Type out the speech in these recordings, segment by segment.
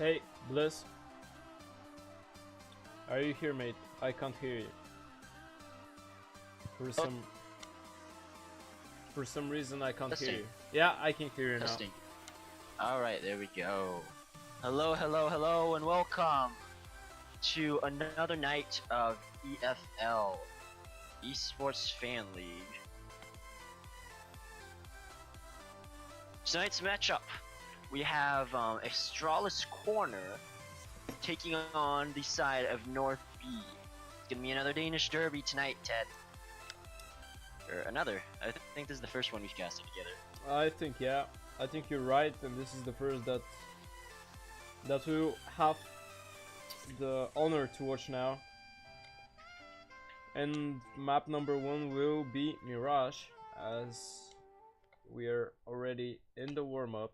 Hey, Bliss. Are you here, mate? I can't hear you. For Oh. some for some reason I can't hear Testing. you. Yeah, I can hear you now. Testing. Alright, there we go. Hello, hello, hello, and welcome to another night of EFL, Esports Fan League. Tonight's matchup, we have Astralis Corner taking on the side of North B. It's gonna be another Danish derby tonight, Ted. Or another. I think this is the first one we've casted together. I think, yeah. I think you're right, and this is the first that we'll have the honor to watch now. And map number 1 will be Mirage, as we are already in the warm-up.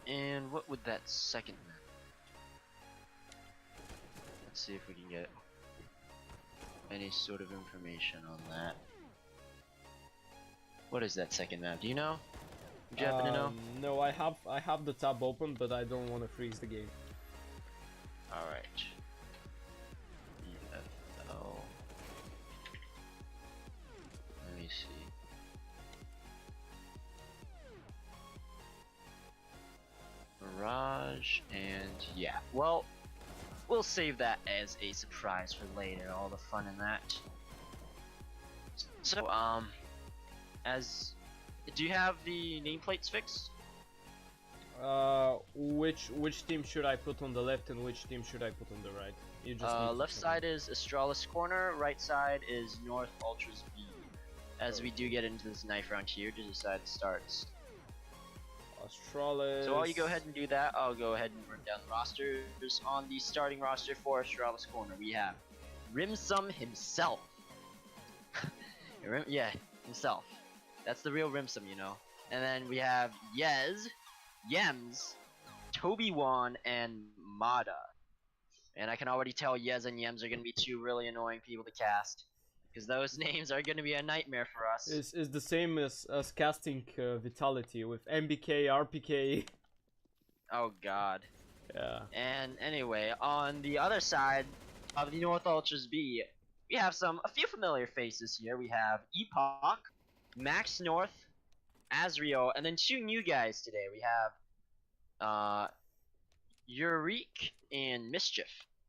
And what would that second map? Let's see if we can get any sort of information on that. What is that second map? Do you know? Would you happen to know? No, I have the tab open, but I don't want to freeze the game. Alright. EFL. Let me see. Mirage, and yeah. Well, we'll save that as a surprise for later, all the fun in that. So, do you have the nameplates fixed? Which team should I put on the left and which team should I put on the right? You just need to Left tell me. side is Astralis Corner, right side is North Ultras B. As we do get into this knife round here to decide the starts. Astralis. So while you go ahead and do that, I'll go ahead and run down the rosters. On the starting roster for Astralis Corner, we have Rimsum himself. Yeah, himself. That's the real Rimsum, you know. And then we have Yez, Yems, Toby1, and Mada. And I can already tell Yez and Yems are going to be two really annoying people to cast, because those names are going to be a nightmare for us. Is the same as casting Vitality with MBK, RPK. Oh god. Yeah. And anyway, on the other side of the North Ultras B, we have a few familiar faces here. We have Epoch, Max North, Azriel, and then two new guys today. We have Eurik and Mischief.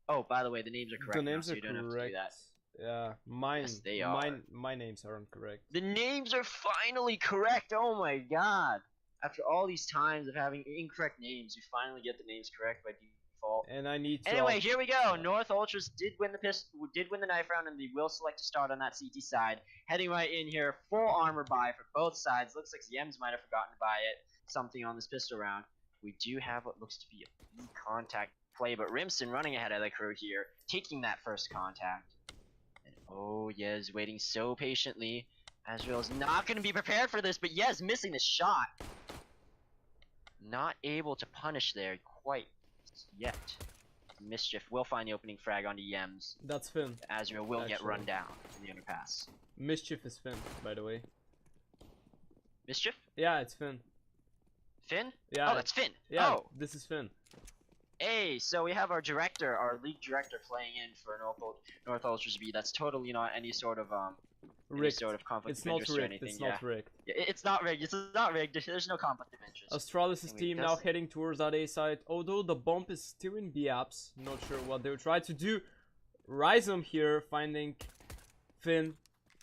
Oh, by the way, the names are correct. The names now, so are you don't correct. have to do that. Yeah, mine. Yes, they are. My names aren't correct. The names are finally correct. Oh my god! After all these times of having incorrect names, we finally get the names correct by default. And I need to. Anyway, here we go. North Ultras did win the knife round, and they will select to start on that CT side. Heading right in here, full armor buy for both sides. Looks like Yems might have forgotten to buy something on this pistol round. We do have what looks to be a B contact play, but Rimson running ahead of the crew here, taking that first contact. And oh, Yes, waiting so patiently. Azrael is not going to be prepared for this, but Yes missing the shot. Not able to punish there quite yet. Mischief will find the opening frag onto Yems. That's Finn. Azrael will get Actually. run down in the underpass. Mischief is Finn, by the way. Mischief? Yeah, it's Finn. Finn? Yeah. Oh, that's Finn. Yeah, Oh. this is Finn. Hey, so we have our director, our league director, playing in for North Ultras B. That's totally not any sort of Rigged. conflict It's of not interest or rigged. anything. It's yeah. not rigged. Yeah, it's not rigged. It's not rigged. There's no conflict of interest. Astralis' Anyway, team now heading towards that A side. Although the bump is still in B apps. Not sure what they'll try to do. Rhizome here finding Finn.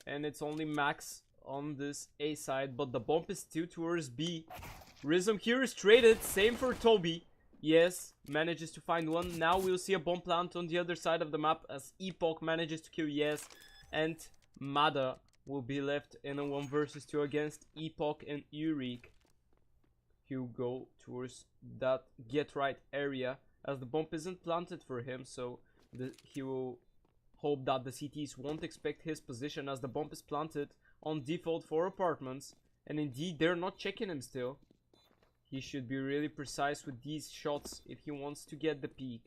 And it's only Max on this A side. But the bump is still towards B. Rhizome here is traded. Same for Toby. Yes, manages to find one. Now we'll see a bomb plant on the other side of the map as Epoch manages to kill Yes. And Mada will be left in a 1 versus 2 against Epoch and Eurik. He'll go towards that get right area as the bomb isn't planted for him, so he will hope that the CTs won't expect his position as the bomb is planted on default for apartments. And indeed, they're not checking him still. He should be really precise with these shots if he wants to get the peak.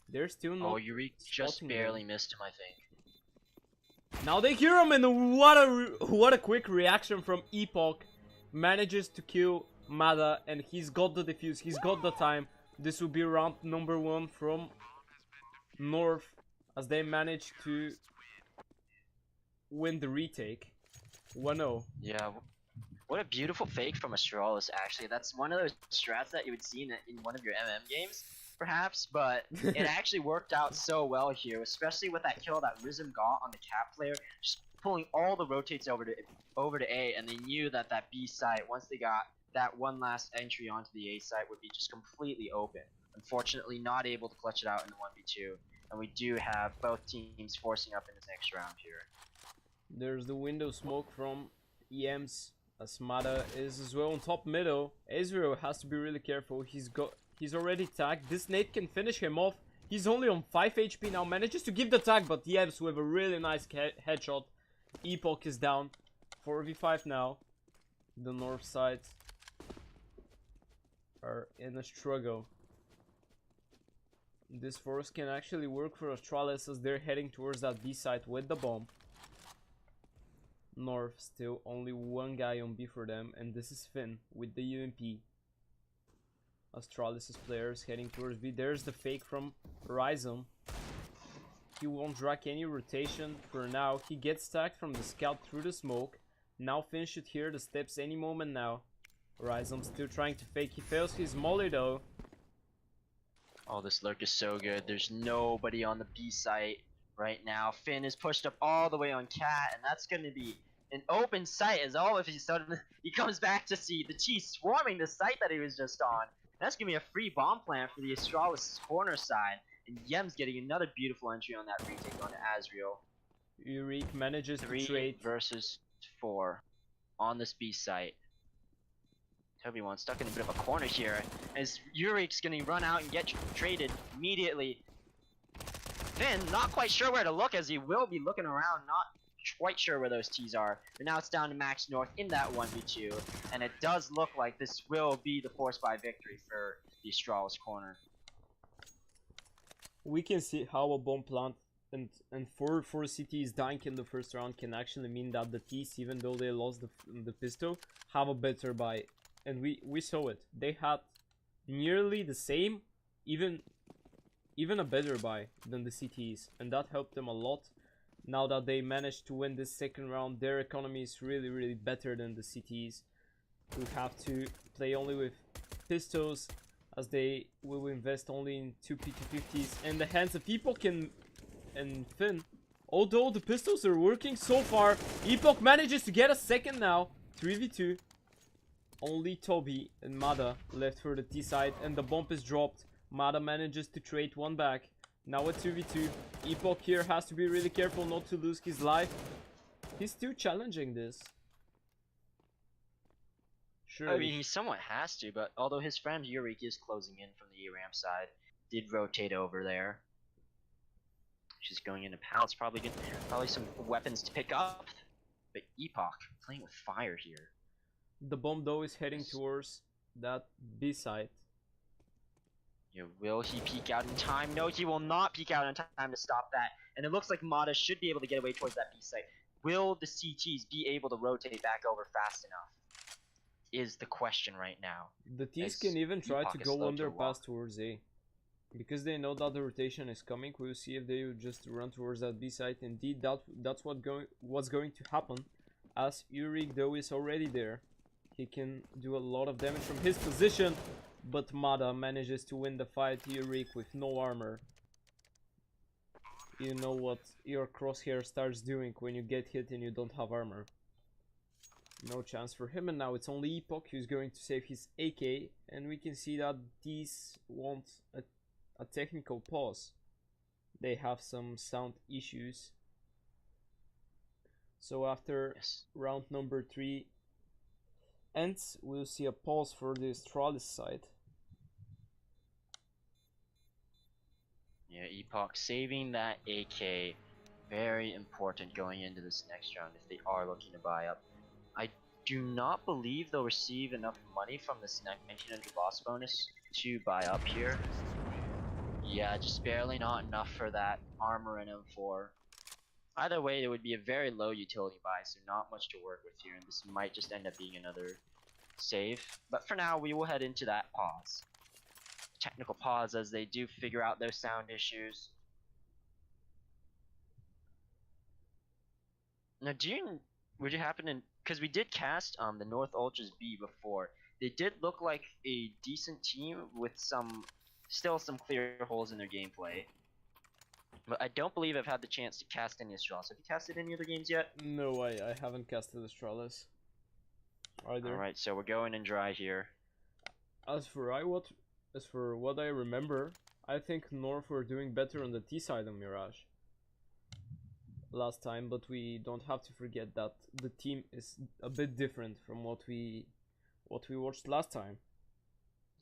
They're still not. Oh, Eurik just spotting barely them. missed him, I think. Now they hear him, and what a quick reaction from Epoch. Manages to kill Mada, and he's got the defuse, he's got the time. This will be round number 1 from North, as they manage to win the retake. 1-0. Yeah, what a beautiful fake from Astralis, actually. That's one of those strats that you would see in one of your MM games, perhaps, but it actually worked out so well here, especially with that kill that Rizm got on the cap player, just pulling all the rotates over to A, and they knew that that B site, once they got that one last entry onto the A site, would be just completely open. Unfortunately, not able to clutch it out in the 1v2, and we do have both teams forcing up in this next round here. There's the window smoke from EMs. Asmada is as well on top middle. Ezreal has to be really careful. He's already tagged. This nade can finish him off. He's only on 5 HP now. Manages to give the tag, but EMs with a really nice headshot. Epoch is down. 4v5 now. The north side are in a struggle. This force can actually work for Astralis as they're heading towards that B site with the bomb. North still only one guy on B for them, and this is Finn with the UMP. Astralis' players heading towards B. There's the fake from Rhizome. He won't drag any rotation for now. He gets tagged from the scout through the smoke. Now Finn should hear the steps any moment now. Rhizome still trying to fake. He fails his molly though. Oh, this lurk is so good. There's nobody on the B site right now. Finn is pushed up all the way on Cat, and that's going to be an open site as all of a sudden he comes back to see the T swarming the site that he was just on. That's going to be a free bomb plant for the Astralis corner side, and Yem's getting another beautiful entry on that retake on Azriel. Yurik manages to 3 trade versus 4 on this B site. Toby1 stuck in a bit of a corner here, as Urik's going to run out and get traded immediately. Finn, not quite sure where to look, as he will be looking around, not quite sure where those T's are. But now it's down to Max North in that 1v2, and it does look like this will be the force by victory for the Astralis corner. We can see how a bomb plant and 4 CTs dying in the first round can actually mean that the T's, even though they lost the pistol, have a better buy. And we saw it. They had nearly the same, even a better buy than the CTs, and that helped them a lot. Now that they managed to win this second round, their economy is really better than the CTs, who have to play only with pistols, as they will invest only in 2 P250s in the hands of Epoch and Finn. Although the pistols are working so far, Epoch manages to get a second now. 3v2. Only Toby and Mada left for the T side, and the bomb is dropped. Mada manages to trade one back. Now a 2v2. Epoch here has to be really careful not to lose his life. He's still challenging this. Sure. I mean, he somewhat has to, but although his friend Yurik is closing in from the E ramp side, did rotate over there. She's going into palace, probably some weapons to pick up. But Epoch playing with fire here. The bomb though is heading towards that B side. Yeah, will he peek out in time? No, he will not peek out in time to stop that. And it looks like Mada should be able to get away towards that B site. Will the CTs be able to rotate back over fast enough? Is the question right now. The T's can even try to go underpass towards A. Because they know that the rotation is coming, we'll see if they will just run towards that B site. Indeed, that's what's going to happen. As Yurik though is already there. He can do a lot of damage from his position, but Mada manages to win the fight. Yurik with no armor. You know what your crosshair starts doing when you get hit and you don't have armor. No chance for him, and now it's only Epoch who's going to save his AK, and we can see that these want a technical pause. They have some sound issues. So after round number 3 ends, we'll see a pause for the Astralis side. Yeah, Epoch saving that AK, very important going into this next round if they are looking to buy up. I do not believe they'll receive enough money from this 1900 loss bonus to buy up here. Yeah, just barely not enough for that armor and M4. Either way, it would be a very low utility buy, so not much to work with here, and this might just end up being another save. But for now, we will head into that pause. Technical pause as they do figure out those sound issues. Now, would you happen to, because we did cast the North Ultras B before, they did look like a decent team with still some clear holes in their gameplay. But I don't believe I've had the chance to cast any Astralis. Have you casted any other games yet? No, I haven't casted Astralis either. Alright, so we're going in dry here. As for what I remember, I think North were doing better on the T side of Mirage last time, but we don't have to forget that the team is a bit different from what we watched last time.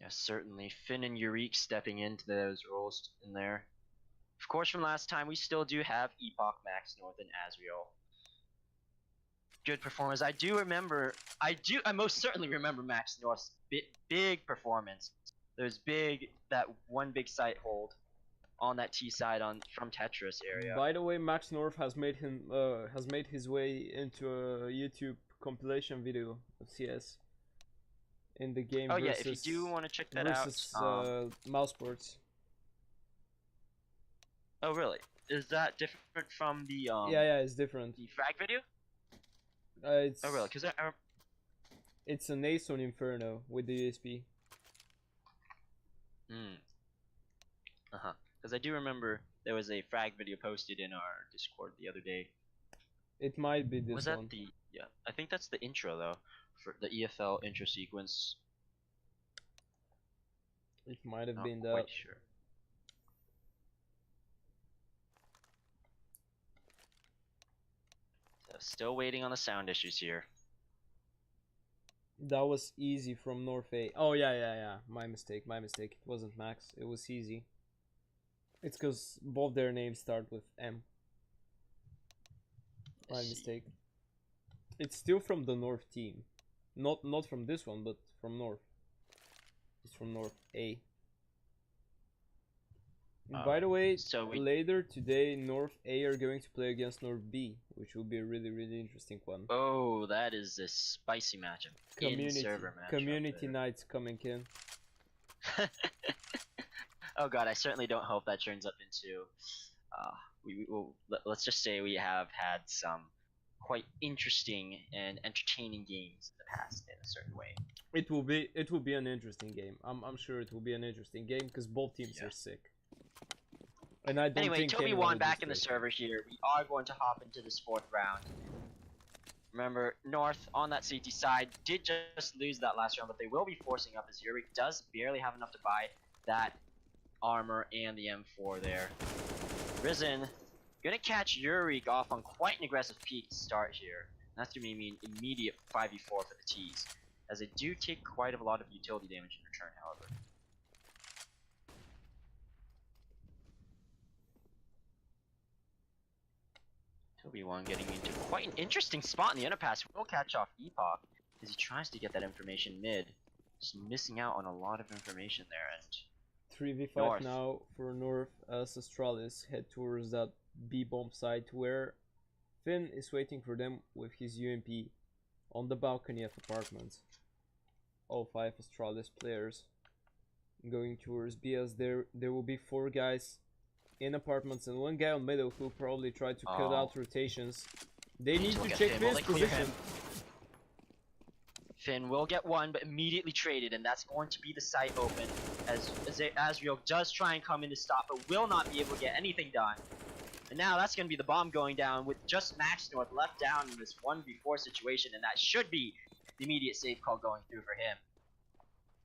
Yes, certainly. Finn and Yurik stepping into those roles in there. Of course, from last time, we still do have Epoch, Max North, and Azriel. Good performance. I most certainly remember Max North's big performance. There's that one big site hold on that T side from Tetris area. By the way, Max North has made his way into a YouTube compilation video of CS in the game. Oh yeah, if you do want to check that versus, out. Mousesports. Oh really? Is that different from the Yeah, it's different. the frag video? It's Oh really? Because it's an ace on Inferno with the USP. Because I do remember there was a frag video posted in our Discord the other day. It might be this Was that one. yeah? I think that's the intro though, for the EFL intro sequence. It might have Not been quite that. sure. So still waiting on the sound issues here. That was easy from North A. Oh yeah. My mistake. It wasn't Max. It was easy. It's because both their names start with M. My mistake. It's still from the North team. Not from this one, but from North. It's from North A. By the way, so later today, North A are going to play against North B, which will be a really interesting one. Oh, that is a spicy matchup. Community nights coming in. Oh god, I certainly don't hope that turns up into. Let's just say we have had some quite interesting and entertaining games in the past in a certain way. It will be an interesting game. I'm sure it will be an interesting game because both teams are sick. And I don't anyway, think Toby won back in the server here. We are going to hop into this 4th round. Remember, North on that CT side did just lose that last round, but they will be forcing up as Yurik does barely have enough to buy that armor and the M4 there. Risen gonna catch Yurik off on quite an aggressive peak to start here. That's gonna mean immediate 5v4 for the T's, as they do take quite a lot of utility damage in return, however. Toby1 getting into quite an interesting spot in the underpass. Will catch off Epoch as he tries to get that information mid. Just missing out on a lot of information there. And 3v5 North. now for North as Astralis head towards that B bomb site where Finn is waiting for them with his UMP on the balcony of apartments. All 5 Astralis players going towards B as there will be 4 guys in apartments and 1 guy on middle who will probably try to cut out rotations. They need to check Finn's position. Finn will get 1, but immediately traded, and that's going to be the site open as Azriel does try and come in to stop, but will not be able to get anything done. And now that's going to be the bomb going down with just Max North left down in this 1v4 situation, and that should be the immediate save call going through for him.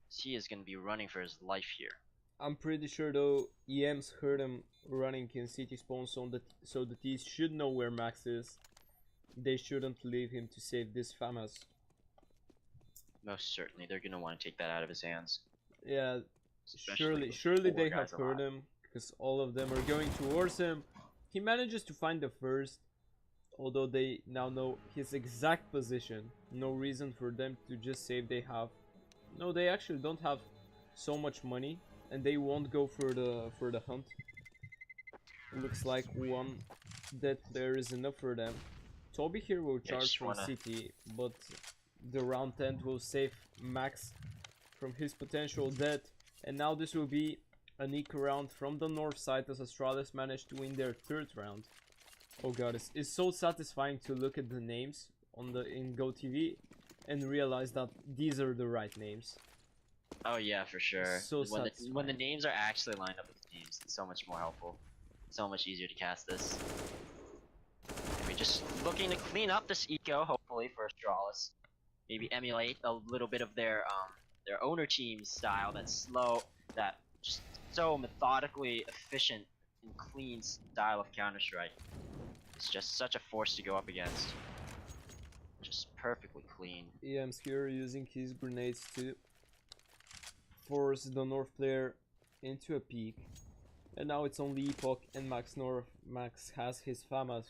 He is going to be running for his life here. I'm pretty sure though EMs heard him running in city spawn, so the T's should know where Max is. They shouldn't leave him to save this FAMAS. Most certainly, they're going to want to take that out of his hands. Yeah, Especially surely they guys have heard him, because all of them are going towards him. He manages to find the first, although they now know his exact position. No reason for them to just say they have. No, they actually don't have so much money, and they won't go for the hunt. Looks like one that player is enough for them. Toby here will charge just from wanna- CT, but the round 10 will save Max from his potential death. And now this will be an equal round from the north side as Astralis managed to win their third round. Oh god, it's so satisfying to look at the names on in GoTV and realize that these are the right names. Oh yeah, for sure. So when the satisfying. names are actually lined up with the teams, it's so much more helpful. So much easier to cast this. We're just looking to clean up this eco, hopefully, for Astralis. Maybe emulate a little bit of their owner team style, that slow, that just so methodically efficient and clean style of Counter-Strike. It's just such a force to go up against. Just perfectly clean. EM's here using his grenades to force the north player into a peak. And now it's only Epoch and Max North. Max has his FAMAS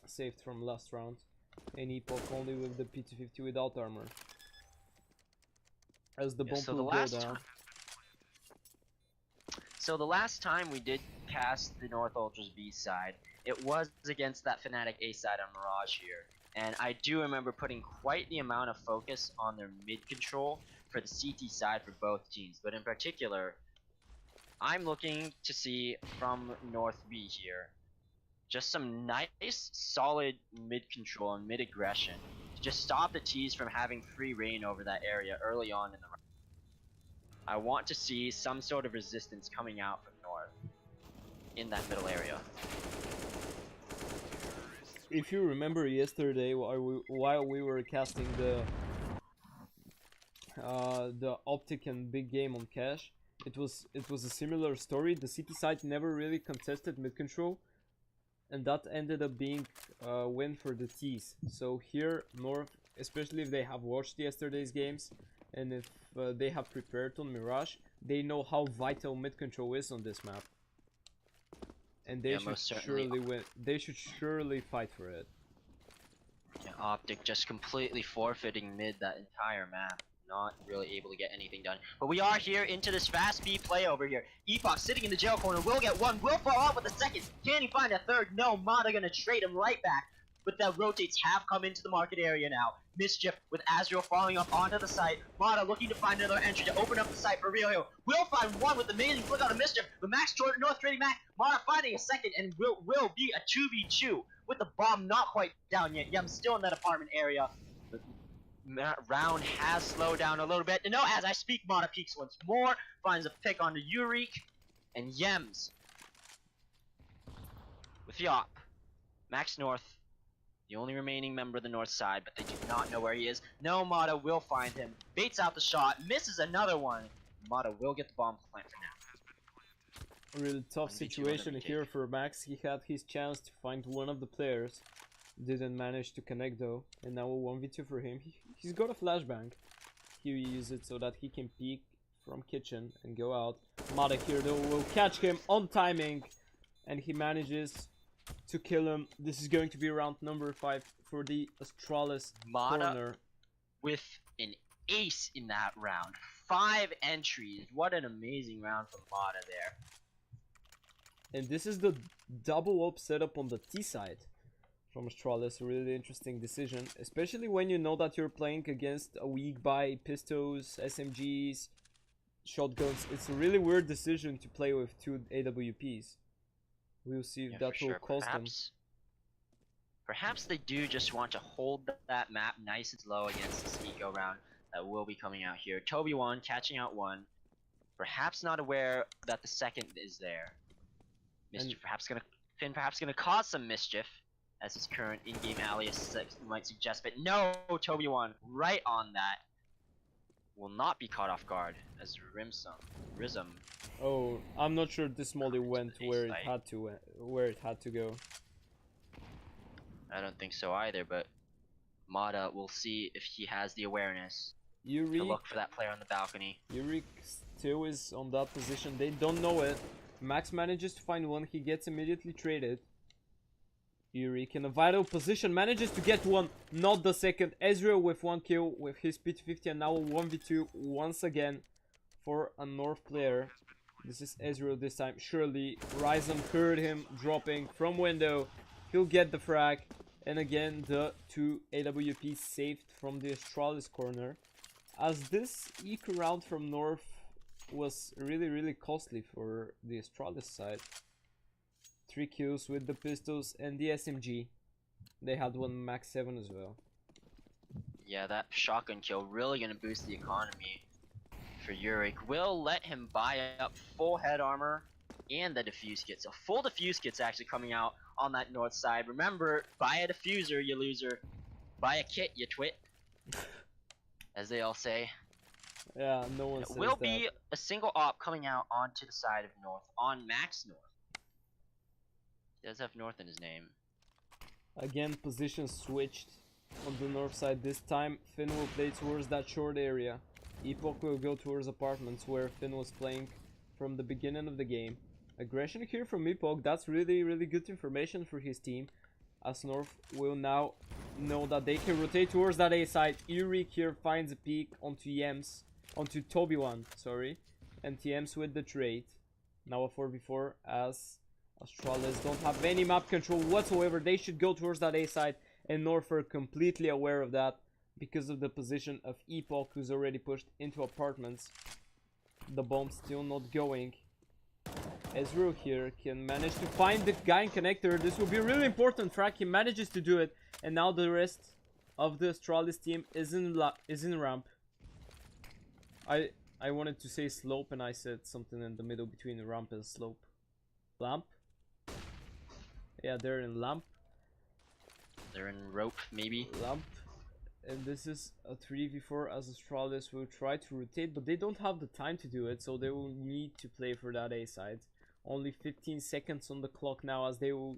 saved from last round. And Epoch only with the P250 without armor. As the bomb so the will go last down. time, so the last time we did cast the North Ultras B side, it was against that Fnatic A side on Mirage here. And I do remember putting quite the amount of focus on their mid control for the CT side for both teams. But in particular, I'm looking to see from North B here just some nice, solid mid control and mid aggression to just stop the T's from having free reign over that area early on in the round. I want to see some sort of resistance coming out from North in that middle area. If you remember yesterday while we were casting the Optic and Big Game on Cash, it was a similar story. The CT side never really contested mid control, and that ended up being a win for the T's. So here North, especially if they have watched yesterday's games and if they have prepared on Mirage, they know how vital mid control is on this map. And they should surely win. They should surely fight for it. Yeah, Optic just completely forfeiting mid that entire map. Not really able to get anything done. But we are here into this fast speed play over here. Epoch sitting in the jail corner. Will get one. Will fall out with a second. Can he find a third? No. Mata gonna trade him right back. But the rotates have come into the market area now. Mischief with Azrael falling up onto the site. Mata looking to find another entry to open up the site for Real Hill. Will find one with amazing flick out of Mischief. But Max North trading back. Mata finding a second and will be a 2v2 with the bomb not quite down yet. Yem's still in that apartment area. The round has slowed down a little bit. And no, as I speak, Mata peeks once more. Finds a pick onto Yurik. And Yems with Yop. Max North, the only remaining member of the north side, but they do not know where he is. No, Mata will find him. Baits out the shot, misses another one. Mata will get the bomb plant for now. A really tough situation here for Max. He had his chance to find one of the players. Didn't manage to connect though. And now a 1v2 for him. He's got a flashbang. He will use it so that he can peek from kitchen and go out. Mata here though will catch him on timing. And he manages to kill him. This is going to be round number 5 for the Astralis Mata corner. with an ace in that round. 5 entries. What an amazing round from Mata there. And this is the double up setup on the T side from Astralis. A really interesting decision, especially when you know that you're playing against a weak buy pistols, SMGs, shotguns. It's a really weird decision to play with 2 AWPs. We'll see if that will cost them. Perhaps they do just want to hold that map nice and low against this eco round that will be coming out here. Toby1 catching out 1. Perhaps not aware that the second is there. Mischief Finn perhaps gonna cause some mischief, as his current in-game alias might suggest, but no, Toby1 right on that. Will not be caught off guard as Rizum. Oh, I'm not sure this molly went where it had to go. I don't think so either, but Mata will see if he has the awareness to look for that player on the balcony. Yurik still is on that position. They don't know it. Max manages to find one. He gets immediately traded. Yurik in a vital position manages to get one, not the second. Ezreal with 1 kill with his P250 and now a 1v2 once again for a North player. This is Ezreal this time. Surely Ryzen heard him dropping from window. He'll get the frag. And again, the 2 AWP saved from the Astralis corner. As this eco round from North was really costly for the Astralis side. 3 kills with the pistols and the SMG. They had one Max 7 as well. Yeah, that shotgun kill really gonna boost the economy for Yurik. Will let him buy up full head armor and the diffuse kit. So full diffuse kit's actually coming out on that north side. Remember, buy a diffuser, you loser. Buy a kit, you twit. As they all say. Yeah, no one says Will that. be a single op coming out onto the side of North, on Max North. He does have North in his name. Again, position switched on the north side. This time, Finn will play towards that short area. Epoch will go towards apartments where Finn was playing from the beginning of the game. Aggression here from Epoch, that's really good information for his team. As North will now know that they can rotate towards that A side. Yurik here finds a peek onto Yems, onto Toby1, sorry. And TMs with the trade. Now a 4v4 as Astralis don't have any map control whatsoever. They should go towards that A side, and North are completely aware of that because of the position of Epoch, who's already pushed into apartments. The bomb still not going. Ezreal here can manage to find the guy in connector. This will be really important. Frag, he manages to do it, and now the rest of the Astralis team is in ramp. I wanted to say slope, and I said something in the middle between ramp and slope. Lamp? Yeah, they're in lamp. They're in rope, maybe. Lamp. And this is a 3v4 as Astralis will try to rotate, but they don't have the time to do it, so they will need to play for that A side. Only 15 seconds on the clock now, as they will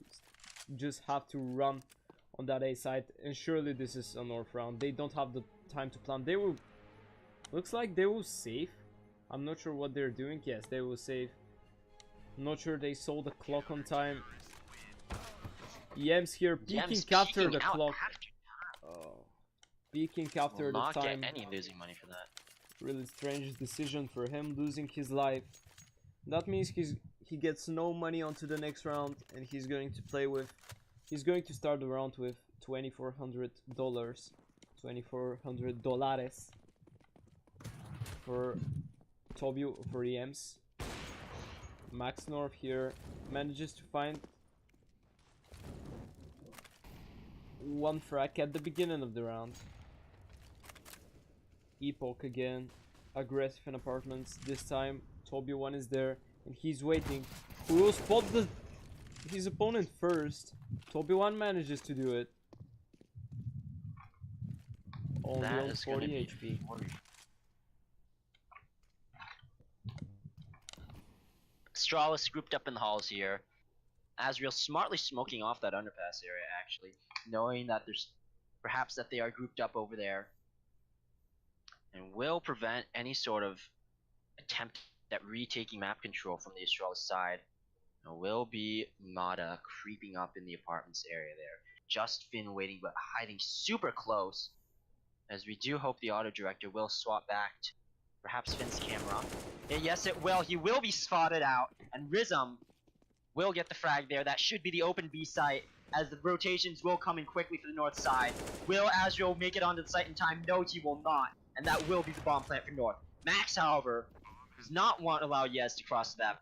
just have to run on that A side. And surely this is a North round. They don't have the time to plan. They will... Looks like they will save. I'm not sure what they're doing. Yes, they will save. Not sure they saw the clock on time. Yems here peeking after the clock. Oh, peeking after the time. Not get any losing money for that. Really strange decision for him, losing his life. That means he gets no money onto the next round, and he's going to play with... He's going to start the round with $2,400. $2,400 for Toby, for Yems. Max North here manages to find one frag at the beginning of the round. Epoch again, aggressive in apartments. This time Toby1 is there and he's waiting. Who will spot his opponent first? Toby1 manages to do it. Only on 40 HP. Astralis grouped up in the halls here. Azriel smartly smoking off that underpass area, actually, knowing that there's perhaps that they are grouped up over there, and will prevent any sort of attempt at retaking map control from the Astralis side. There will be Mata creeping up in the apartments area there. Just Finn waiting, but hiding super close. As we do hope the auto director will swap back to perhaps Finn's camera. And yes, it will. He will be spotted out, and Rizm will get the frag there. That should be the open B site, as the rotations will come in quickly for the north side. Will Azrael make it onto the site in time? No, he will not, and that will be the bomb plant for north. Max, however, does not want to allow Yes to cross that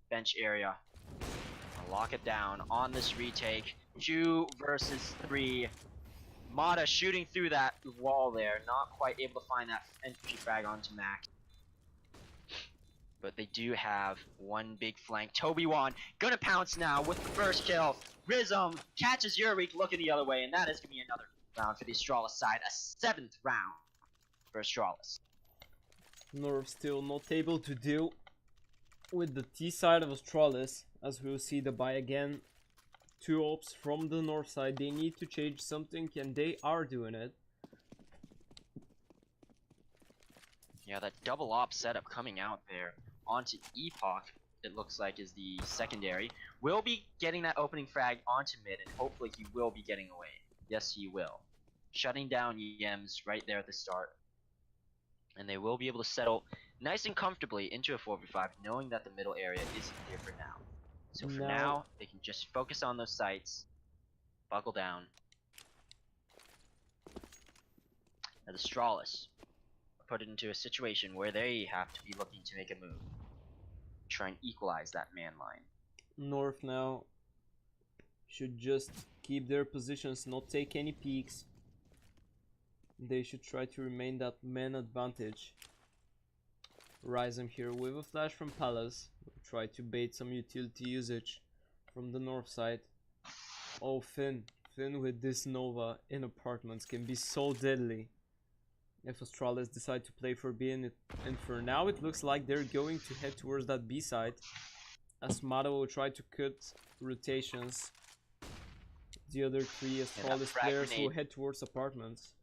bench area. I'll lock it down on this retake. 2 versus 3. Mata shooting through that wall there, not quite able to find that entry frag onto Max. But they do have one big flank. Toby1 gonna pounce now with the first kill. Rizm catches Yurik looking the other way, and that is gonna be another round for the Astralis side. A 7th round for Astralis. North still not able to deal with the T side of Astralis, as we'll see the buy again. 2 ops from the north side. They need to change something, and they are doing it. Yeah, that double op setup coming out there onto Epoch, it looks like, is the secondary. Will be getting that opening frag onto mid, and hopefully he will be getting away. Yes, he will. Shutting down Yems right there at the start. And they will be able to settle nice and comfortably into a 4v5, knowing that the middle area is clear for now. So for now, they can just focus on those sites Buckle down. Now the Astralis are put into a situation where they have to be looking to make a move. Try and equalize that man line. North now should just keep their positions, not take any peeks. They should try to remain that man advantage. Rhizome here with a flash from Palace. We'll try to bait some utility usage from the north side. Oh, Finn with this Nova in apartments can be so deadly if Astralis decide to play for B, and for now it looks like they're going to head towards that B side, as Mata will try to cut rotations. The other three Astralis players will head towards apartments.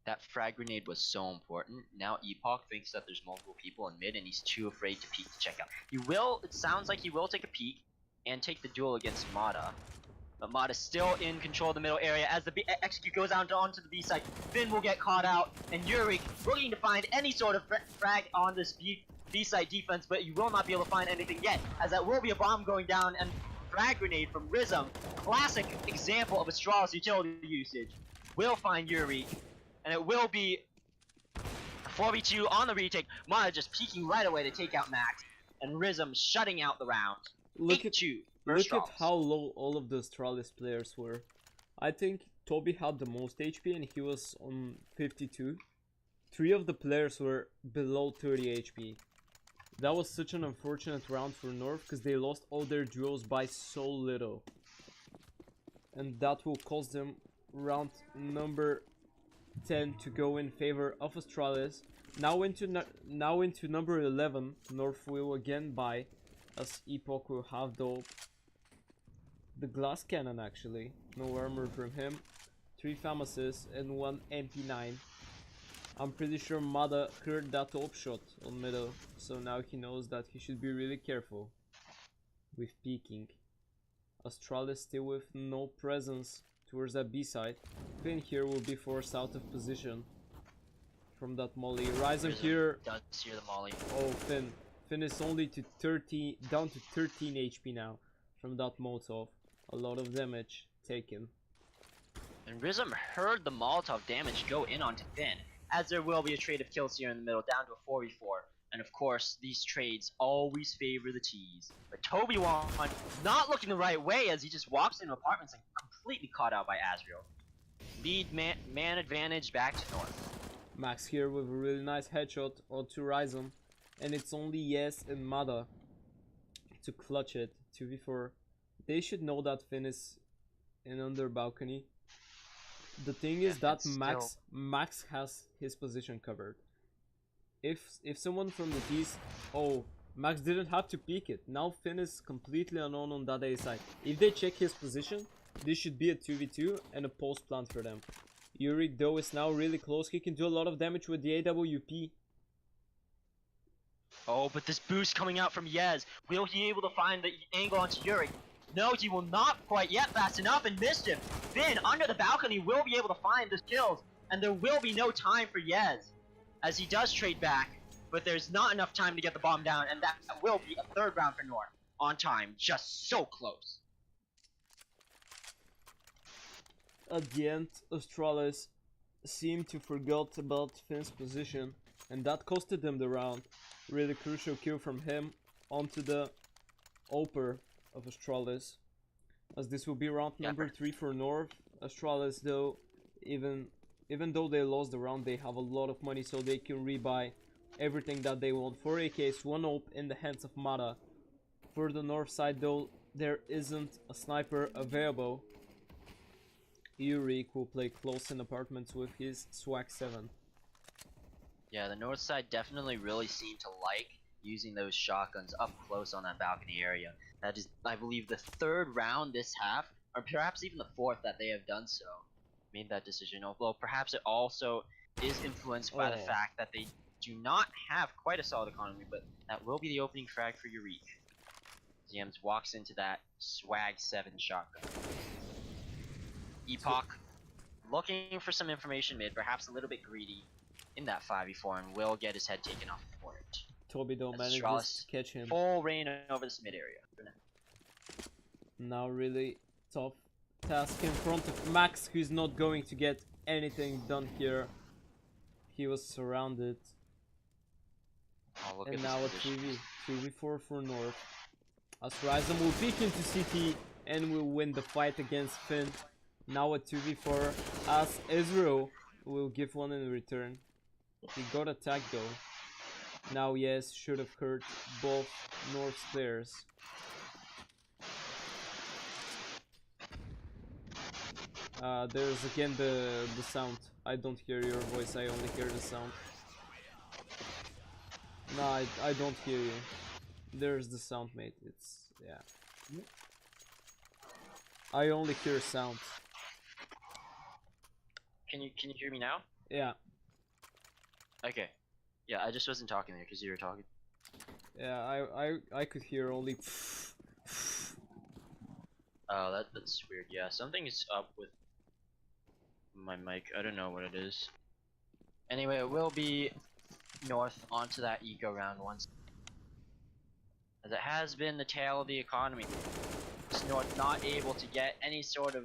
That frag grenade was so important. Now Epoch thinks that there's multiple people in mid and he's too afraid to peek to check out. He will, it sounds like he will take a peek and take the duel against Mata. But Mata's still in control of the middle area as the Execute goes out onto the B side. Finn will get caught out, and Yurik looking to find any sort of frag on this B side defense, but you will not be able to find anything yet, as that will be a bomb going down, and frag grenade from Rhizome, classic example of Astralis utility usage, will find Yurik, and it will be 4v2 on the retake. Mata just peeking right away to take out Max, and Rhizome shutting out the round. Look at how low all of the Astralis players were. I think Toby had the most HP and he was on 52. 3 of the players were below 30 HP. That was such an unfortunate round for North because they lost all their duels by so little. And that will cost them round number 10 to go in favor of Astralis. Now into number 11, North will again buy, as Epoch will have the glass cannon actually. No armor from him. 3 Famases and 1 MP9. I'm pretty sure Mada heard that op shot on middle, so now he knows that he should be really careful with peeking. Astralis still with no presence towards that B side. Finn here will be forced out of position from that molly. Rhizome here does hear the molly. Oh, Finn is only to 30, down to 13 HP now from that Molotov. A lot of damage taken. And Rhizome heard the Molotov damage go in onto Finn, as there will be a trade of kills here in the middle, down to a 4v4. And of course, these trades always favor the tees. But Toby Wong not looking the right way as he just walks into apartments and completely caught out by Azrael. Lead man advantage back to North. Max here with a really nice headshot onto Rhizome. And it's only Yes and Mada to clutch it. 2v4. They should know that Finn is in under balcony. The thing is that Max has his position covered. If someone from the T's, oh, Max didn't have to peek it. Now Finn is completely unknown on that A side. If they check his position, this should be a 2v2 and a post plant for them. Yurik though is now really close. He can do a lot of damage with the AWP. Oh, but this boost coming out from Yez. Will he be able to find the angle onto Yurik? No, he will not quite yet fast enough, and Mischief, Finn, under the balcony, will be able to find the kills, and there will be no time for Yez, as he does trade back, but there's not enough time to get the bomb down, and that will be a 3rd round for North. On time, just so close. At the end, Astralis seemed to forget about Finn's position, and that costed them the round. Really crucial kill from him onto the Oper of Astralis, as this will be round number 3 for North. Astralis though, even though they lost the round, they have a lot of money, so they can rebuy everything that they want. 4 AKs, 1 op in the hands of Mata. For the north side though, there isn't a sniper available. Yurik will play close in apartments with his Swag 7. Yeah, the north side definitely really seemed to like using those shotguns up close on that balcony area. That is, I believe, the 3rd round this half, or perhaps even the 4th that they have done so. Made that decision. Although perhaps it also is influenced by the fact that they do not have quite a solid economy, but that will be the opening frag for Yurik. Ziems walks into that Swag 7 shotgun. Epoch looking for some information mid, perhaps a little bit greedy in that 5v4, and will get his head taken off for it. Toby don't manage to catch him. Full reign over this mid area for now. Now really tough task in front of Max, who's not going to get anything done here. He was surrounded. Oh, look And at now a this position. 3v4 for North. As Ryzen will peek into CT and will win the fight against Finn. Now a 2v4 as Israel will give one in return. He got attacked though. Now yes, should have hurt both North's players. There's again the sound. I don't hear your voice, I only hear the sound. No, I don't hear you. There's the sound, mate. It's, yeah. I only hear sound. Can you hear me now? Yeah, Okay. Yeah, I just wasn't talking there because you were talking. yeah, I could hear only Oh, that's weird. Yeah, something is up with my mic. I don't know what it is. Anyway, it will be North onto that eco round once. As it has been the tail of the economy. It's North not able to get any sort of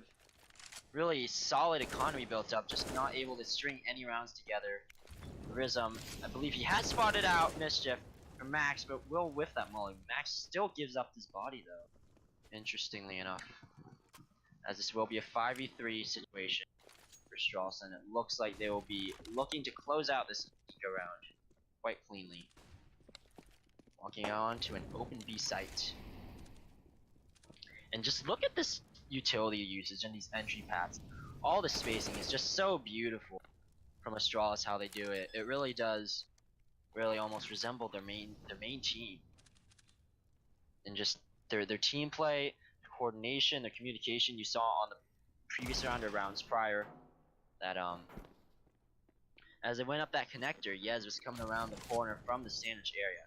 really solid economy built up, just not able to string any rounds together. Rizum, I believe he has spotted out Mischief from Max, but will whiff that mulligan. Max still gives up his body though, interestingly enough. As this will be a 5v3 situation for Strawson. It looks like they will be looking to close out this eco round quite cleanly. Walking on to an open B site. And just look at this utility usage and these entry paths. All the spacing is just so beautiful from Astralis how they do it. It really does really almost resemble their main team. And just their team play, their coordination, their communication you saw on the previous round or rounds prior. That as they went up that connector, Yez was coming around the corner from the sandwich area.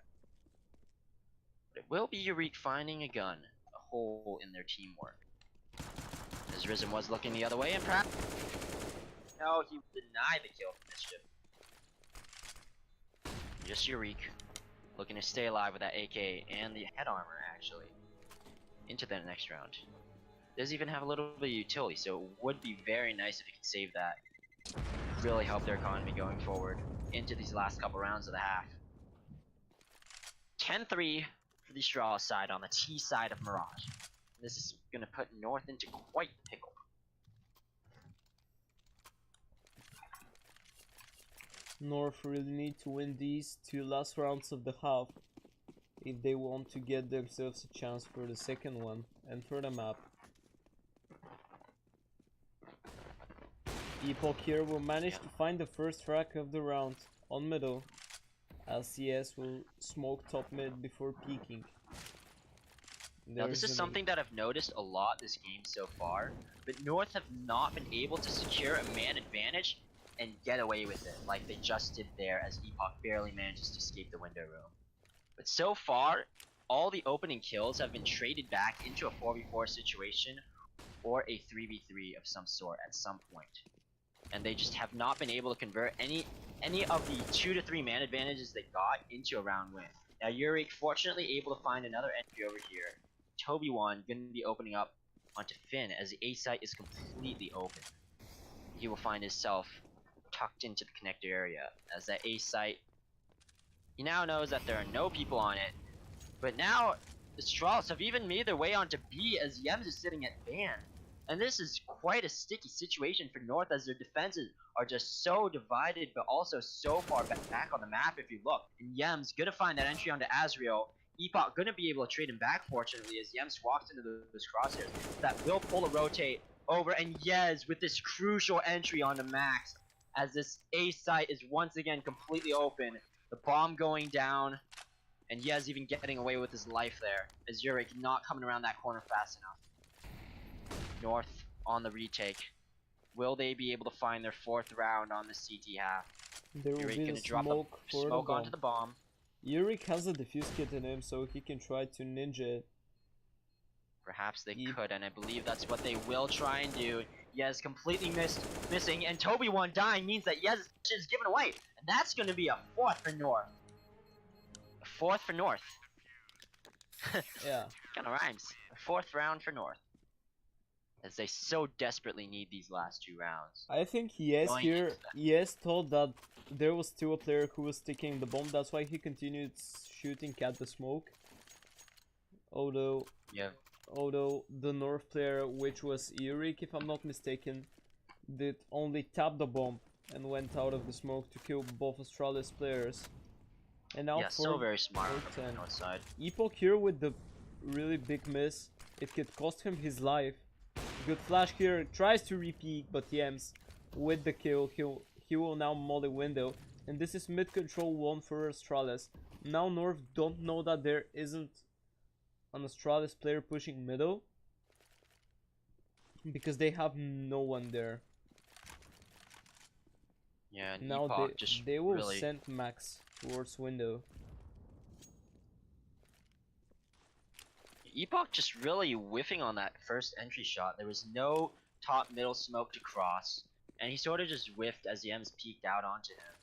But it will be Yurik finding a gun, a hole in their teamwork. As Rizum was looking the other way and perhaps... No, he denied the kill from Mischief. Just Yurik, looking to stay alive with that AK and the head armor, actually, into the next round. Does even have a little bit of utility, so it would be very nice if he could save that. Really help their economy going forward into these last couple rounds of the half. 10-3 for the Straw side on the T side of Mirage. This is going to put North into quite the pickle. North really need to win these two last rounds of the half if they want to get themselves a chance for the second one and for the map. Epoch here will manage to find the first frag of the round on middle, as CS will smoke top mid before peeking. Now this is something that I've noticed a lot this game so far, but North have not been able to secure a man advantage and get away with it like they just did there, as Epoch barely manages to escape the window room. But so far, all the opening kills have been traded back into a 4v4 situation or a 3v3 of some sort at some point. And they just have not been able to convert any of the 2 to 3 man advantages they got into a round win. Now Yurik fortunately able to find another entry over here. Toby1 going to be opening up onto Finn as the A site is completely open. He will find himself tucked into the connector area as that A site, he now knows that there are no people on it, but now the Strauss have even made their way onto B as Yems is sitting at ban. And this is quite a sticky situation for North as their defenses are just so divided but also so far back on the map if you look. And Yems gonna find that entry onto Azriel. Epoch gonna be able to trade him back fortunately as Yems walks into those crosshairs. That will pull a rotate over, and Yez with this crucial entry onto Max as this A site is once again completely open. The bomb going down, and Yez even getting away with his life there as Yurik not coming around that corner fast enough. North on the retake. Will they be able to find their 4th round on the CT half? There will Yurik be gonna a drop smoke the for smoke the onto the bomb. Yurik has a defuse kit in him, so he can try to ninja it. Perhaps they could, and I believe that's what they will try and do. Yez completely missing, and Toby1 dying means that Yez is given away, and that's going to be a 4th for North. A 4th for North. Yeah. Kind of rhymes. A 4th round for North. as they so desperately need these last 2 rounds. I think Yes Going here, into that. Yes thought that there was still a player who was taking the bomb, that's why he continued shooting at the smoke. Although Yeah, the North player, which was Yurik if I'm not mistaken, did only tap the bomb and went out of the smoke to kill both Astralis players. And now yeah, so very smart for from the 10. north side. Epoch here with the really big miss. It could cost him his life. Good flash here. Tries to repeat, but Yems with the kill. He will now molly window. And this is mid control 1 for Astralis. Now North don't know that there isn't an Astralis player pushing middle, because they have no one there. Yeah, and Now Epoch just they will really... send Max towards window. Epoch just really whiffing on that first entry shot. There was no top middle smoke to cross, and he sort of just whiffed as Yems peeked out onto him.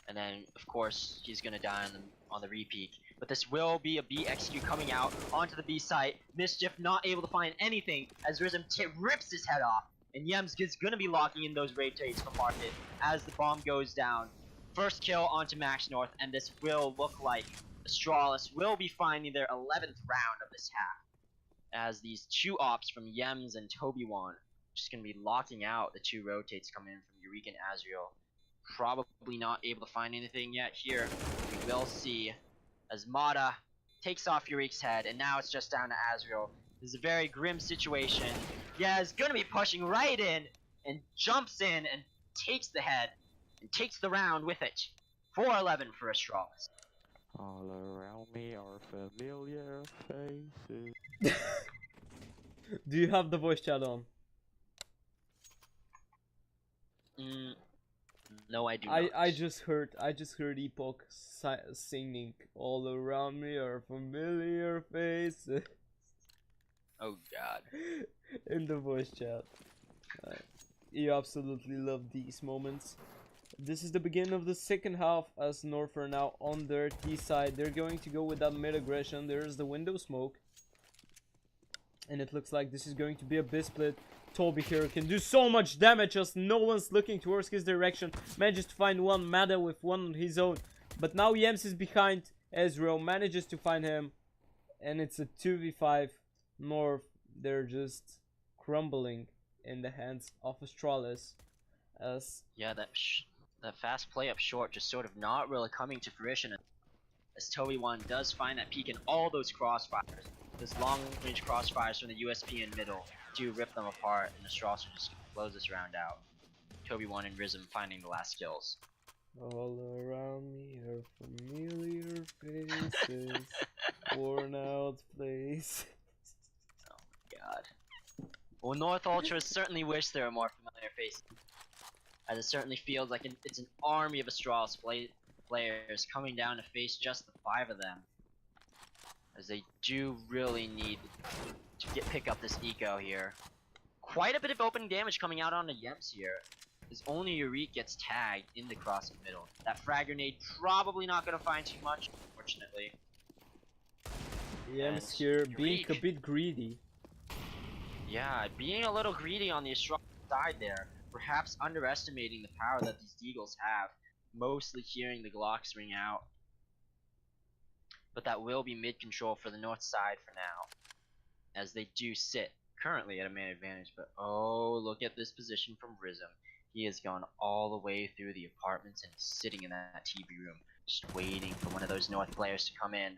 And then, of course, he's gonna die on the repeat. But this will be a B execute coming out onto the B site. Mischief not able to find anything as Rizm rips his head off. And Yems is gonna be locking in those rotates from Market as the bomb goes down. First kill onto Max North, and this will look like Astralis will be finding their 11th round of this half. As these 2 ops from Yems and Toby1 just gonna be locking out the 2 rotates coming in from Eureka and Azriel. Probably not able to find anything yet here. We will see as Mata takes off Eureka's head, and now it's just down to Azriel. This is a very grim situation. Yeah, is gonna be pushing right in and jumps in and takes the head and takes the round with it. 4-11 for Astralis. All around me are familiar faces. Do you have the voice chat on? No, I do not. I just heard Epoch singing. All around me are familiar faces. Oh god. In the voice chat. You absolutely love these moments. This is the beginning of the second half as North are now on their T side. They're going to go with that mid aggression. There's the window smoke. And it looks like this is going to be a B-split. Toby here can do so much damage as no one's looking towards his direction. Manages to find one Mada with one on his own. But now Yems is behind. Ezreal manages to find him. And it's a 2v5. North, they're just crumbling in the hands of Astralis. As Yeah, that fast play up short just sort of not really coming to fruition. As Toby1 does find that peak in all those crossfires. Those long range crossfires from the USP in middle do rip them apart, and Astralis just blows this round out. Toby1 and Rizm finding the last kills. all around me are familiar faces, worn out places. Oh my god. Well, North Ultras certainly wish there were more familiar faces, as it certainly feels like it's an army of Astralis players coming down to face just the 5 of them, as they do really need to pick up this eco here. Quite a bit of opening damage coming out onto Yems here, as only Eureka gets tagged in the crossing middle. That frag grenade probably not going to find too much, unfortunately. Yems And here being a Eureka, bit greedy. yeah, being a little greedy on the Astralis side there, perhaps underestimating the power that these Deagles have, mostly hearing the Glocks ring out. But that will be mid-control for the north side for now, as they do sit currently at a man advantage. But oh, look at this position from Rizm. He has gone all the way through the apartments and is sitting in that TV room, just waiting for one of those north players to come in.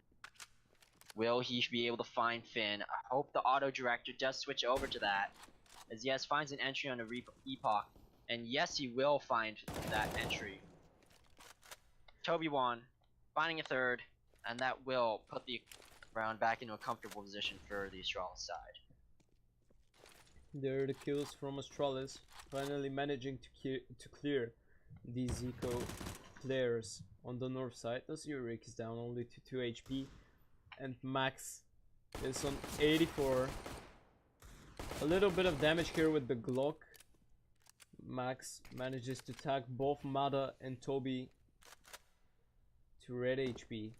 Will he be able to find Finn? I hope the auto director does switch over to that, as yes, finds an entry on a Epoch, and yes, he will find that entry. Toby1 finding a third, and that will put the round back into a comfortable position for the Astralis side. There are the kills from Astralis, finally managing to clear these eco players on the north side. As Yurik is down only to 2 HP, and Max is on 84. A little bit of damage here with the Glock. Max manages to tag both Mada and Toby to red HP.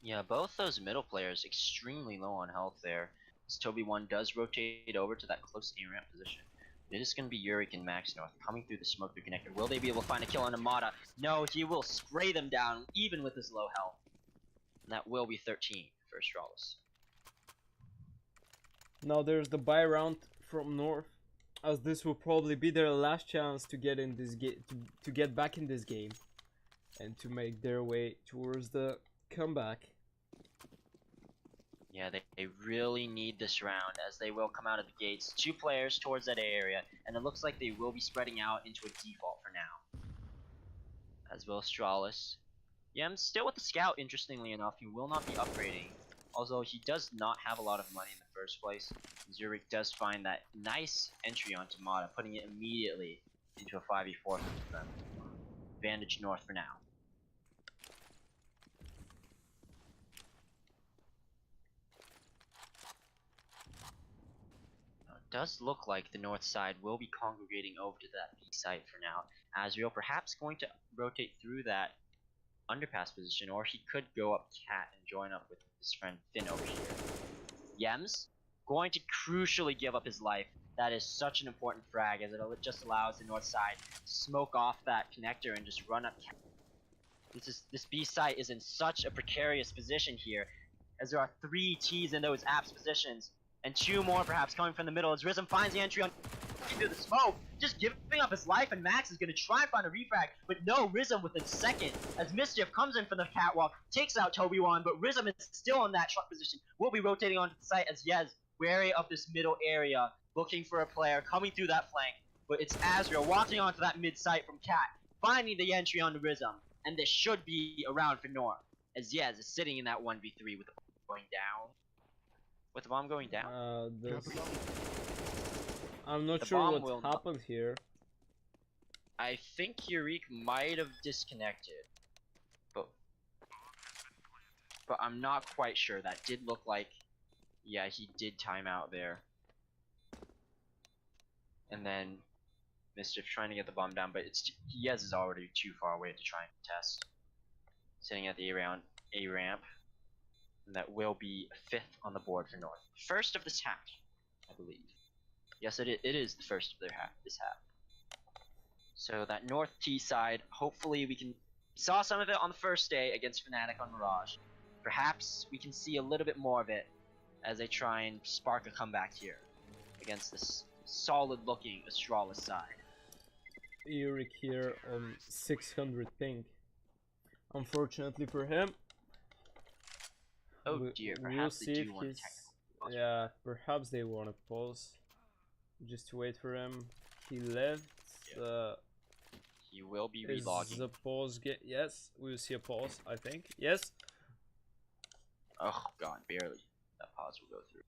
Yeah, both those middle players extremely low on health there. as Toby1 does rotate over to that close A-ramp position. It is going to be Yurik and Max North coming through the smoke through connector. Will they be able to find a kill on Amada? No, he will spray them down even with his low health. And that will be 13 for Astralis. Now there's the buy round from North, as this will probably be their last chance to get in this game, to get back in this game, and to make their way towards the comeback. Yeah, they really need this round, as they will come out of the gates. 2 players towards that A area, and it looks like they will be spreading out into a default for now. As will Astralis. Yem's still with the scout, interestingly enough. He will not be upgrading, although he does not have a lot of money in the first place. Zurich does find that nice entry onto Mata, putting it immediately into a 5v4 for them. Advantage North for now. Does look like the north side will be congregating over to that B site for now. Azriel perhaps going to rotate through that underpass position, or he could go up Cat and join up with his friend Finn over here. Yems going to crucially give up his life. That is such an important frag, as it just allows the north side to smoke off that connector and just run up Cat. This B site is in such a precarious position here, as there are 3 T's in those apps positions. And 2 more perhaps coming from the middle as Rizm finds the entry on into the smoke, just giving up his life, and Max is going to try and find a refrag, but no, Rizm within second as Mischief comes in from the catwalk, takes out Toby1, but Rizm is still in that truck position, will be rotating onto the site as Yez, wary of this middle area, looking for a player coming through that flank, but it's Azrael walking onto that mid site from Cat, finding the entry onto Rizm, and this should be around for North, as Yez is sitting in that 1v3 with the going down. With the bomb going down? I'm not The sure bomb what will happened here. I think Yurik might have disconnected, but I'm not quite sure. That did look like, yeah, he did time out there. And then Mischief trying to get the bomb down, but it's Yez is already too far away to try and contest. Sitting at the A ramp. And that will be 5th on the board for North. First of this half, I believe. Yes, it is the first of this half. So that North T side, hopefully we can... Saw some of it on the first day against Fnatic on Mirage. Perhaps we can see a little bit more of it as they try and spark a comeback here against this solid-looking Astralis side. Yurik here on 600 ping. Unfortunately for him. Oh dear, perhaps they do want to technical. Yeah, perhaps they want to pause. Just to wait for him. He left. He will be Is relogging. the pause yes, we will see a pause, I think. Yes. Oh god, barely. That pause will go through.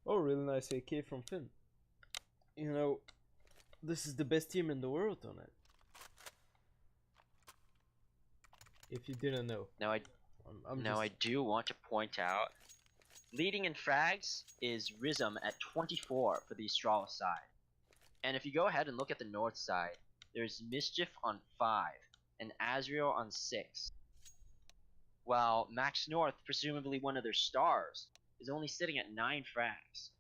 Oh, really nice AK from Finn. You know, this is the best team in the world on it. If you didn't know. Now I do want to point out, leading in frags is Rizm at 24 for the Astralis side. And if you go ahead and look at the north side, there's Mischief on 5 and Azrael on 6. While Max North, presumably one of their stars, is only sitting at 9 frags.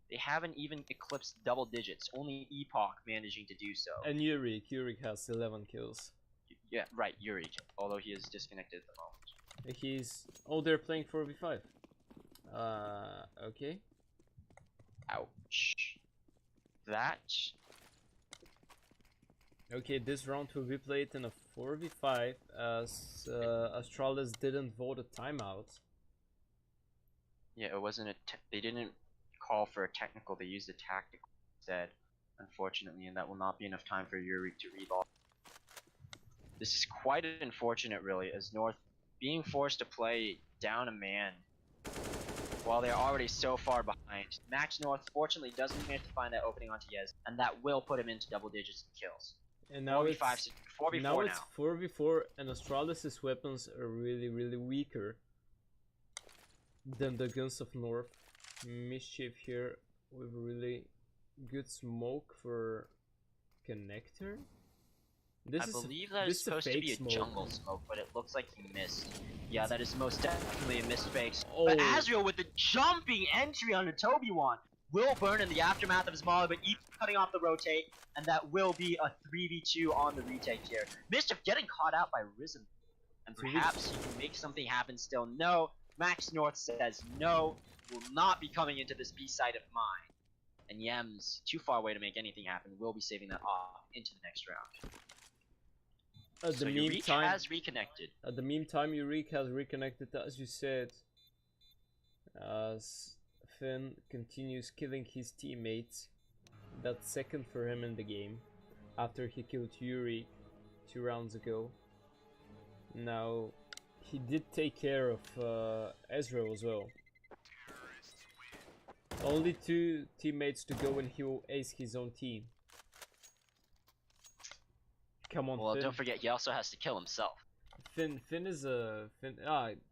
They haven't even eclipsed double digits, only Epoch managing to do so. And Yurik has 11 kills. Yeah, right, Yurik, although he is disconnected at the moment. They're playing 4v5. Okay. Ouch. That... Okay, this round will be played in a 4v5 as Astralis didn't vote a timeout. Yeah, it wasn't they didn't call for a technical, they used a tactical instead, unfortunately, and that will not be enough time for Yurik to relog. This is quite unfortunate, really, as North being forced to play down a man while they're already so far behind. Max North fortunately doesn't manage to find that opening onto Yez, and that will put him into double digits in kills. And now 4v4 now it's 4v4, and Astralis' weapons are really weaker than the guns of North. Mischief here with really good smoke for connector. This I is believe that this is is a supposed to fake be a smoke. jungle smoke, but it looks like he missed. Yeah, that is most definitely a missed fake. Oh. But Azrael with the jumping entry onto Toby-Wan will burn in the aftermath of his molly, but Eve cutting off the rotate, and that will be a 3v2 on the retake here. Mischief getting caught out by Risen, and perhaps he can make something happen still. No, Max North says no, will not be coming into this B side of mine. And Yems, too far away to make anything happen, will be saving that off into the next round. At So the Eureka meantime, has reconnected. At the meantime, Eureka has reconnected, as you said. As Finn continues killing his teammates. That's second for him in the game. After he killed Yuri 2 rounds ago. Now, he did take care of Ezreal as well. Only 2 teammates to go and he will ace his own team. Come on, Well, Finn. don't forget, he also has to kill himself. Finn is a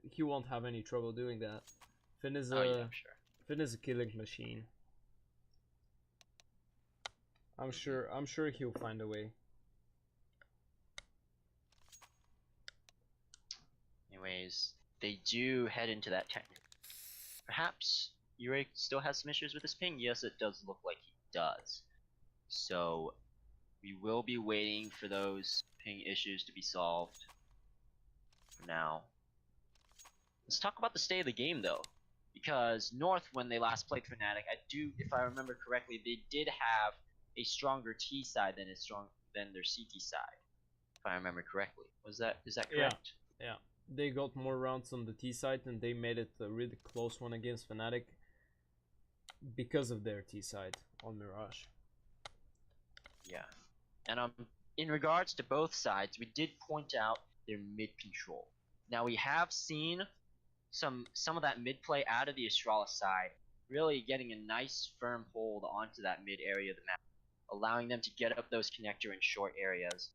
he won't have any trouble doing that. Finn is Oh yeah, I'm sure. Finn is a killing machine. I'm sure he'll find a way. Anyways, they do head into that technical. Perhaps Yuri still has some issues with his ping. Yes, it does look like he does. So we will be waiting for those ping issues to be solved. For now, let's talk about the state of the game though, because North, when they last played Fnatic, if I remember correctly, they did have a stronger T side than their CT side. If I remember correctly, is that correct? Yeah. They got more rounds on the T side and they made it a really close one against Fnatic because of their T side on Mirage. Yeah. And in regards to both sides, we did point out their mid control. Now we have seen some of that mid play out of the Astralis side, really getting a nice firm hold onto that mid area of the map, allowing them to get up those connector and short areas.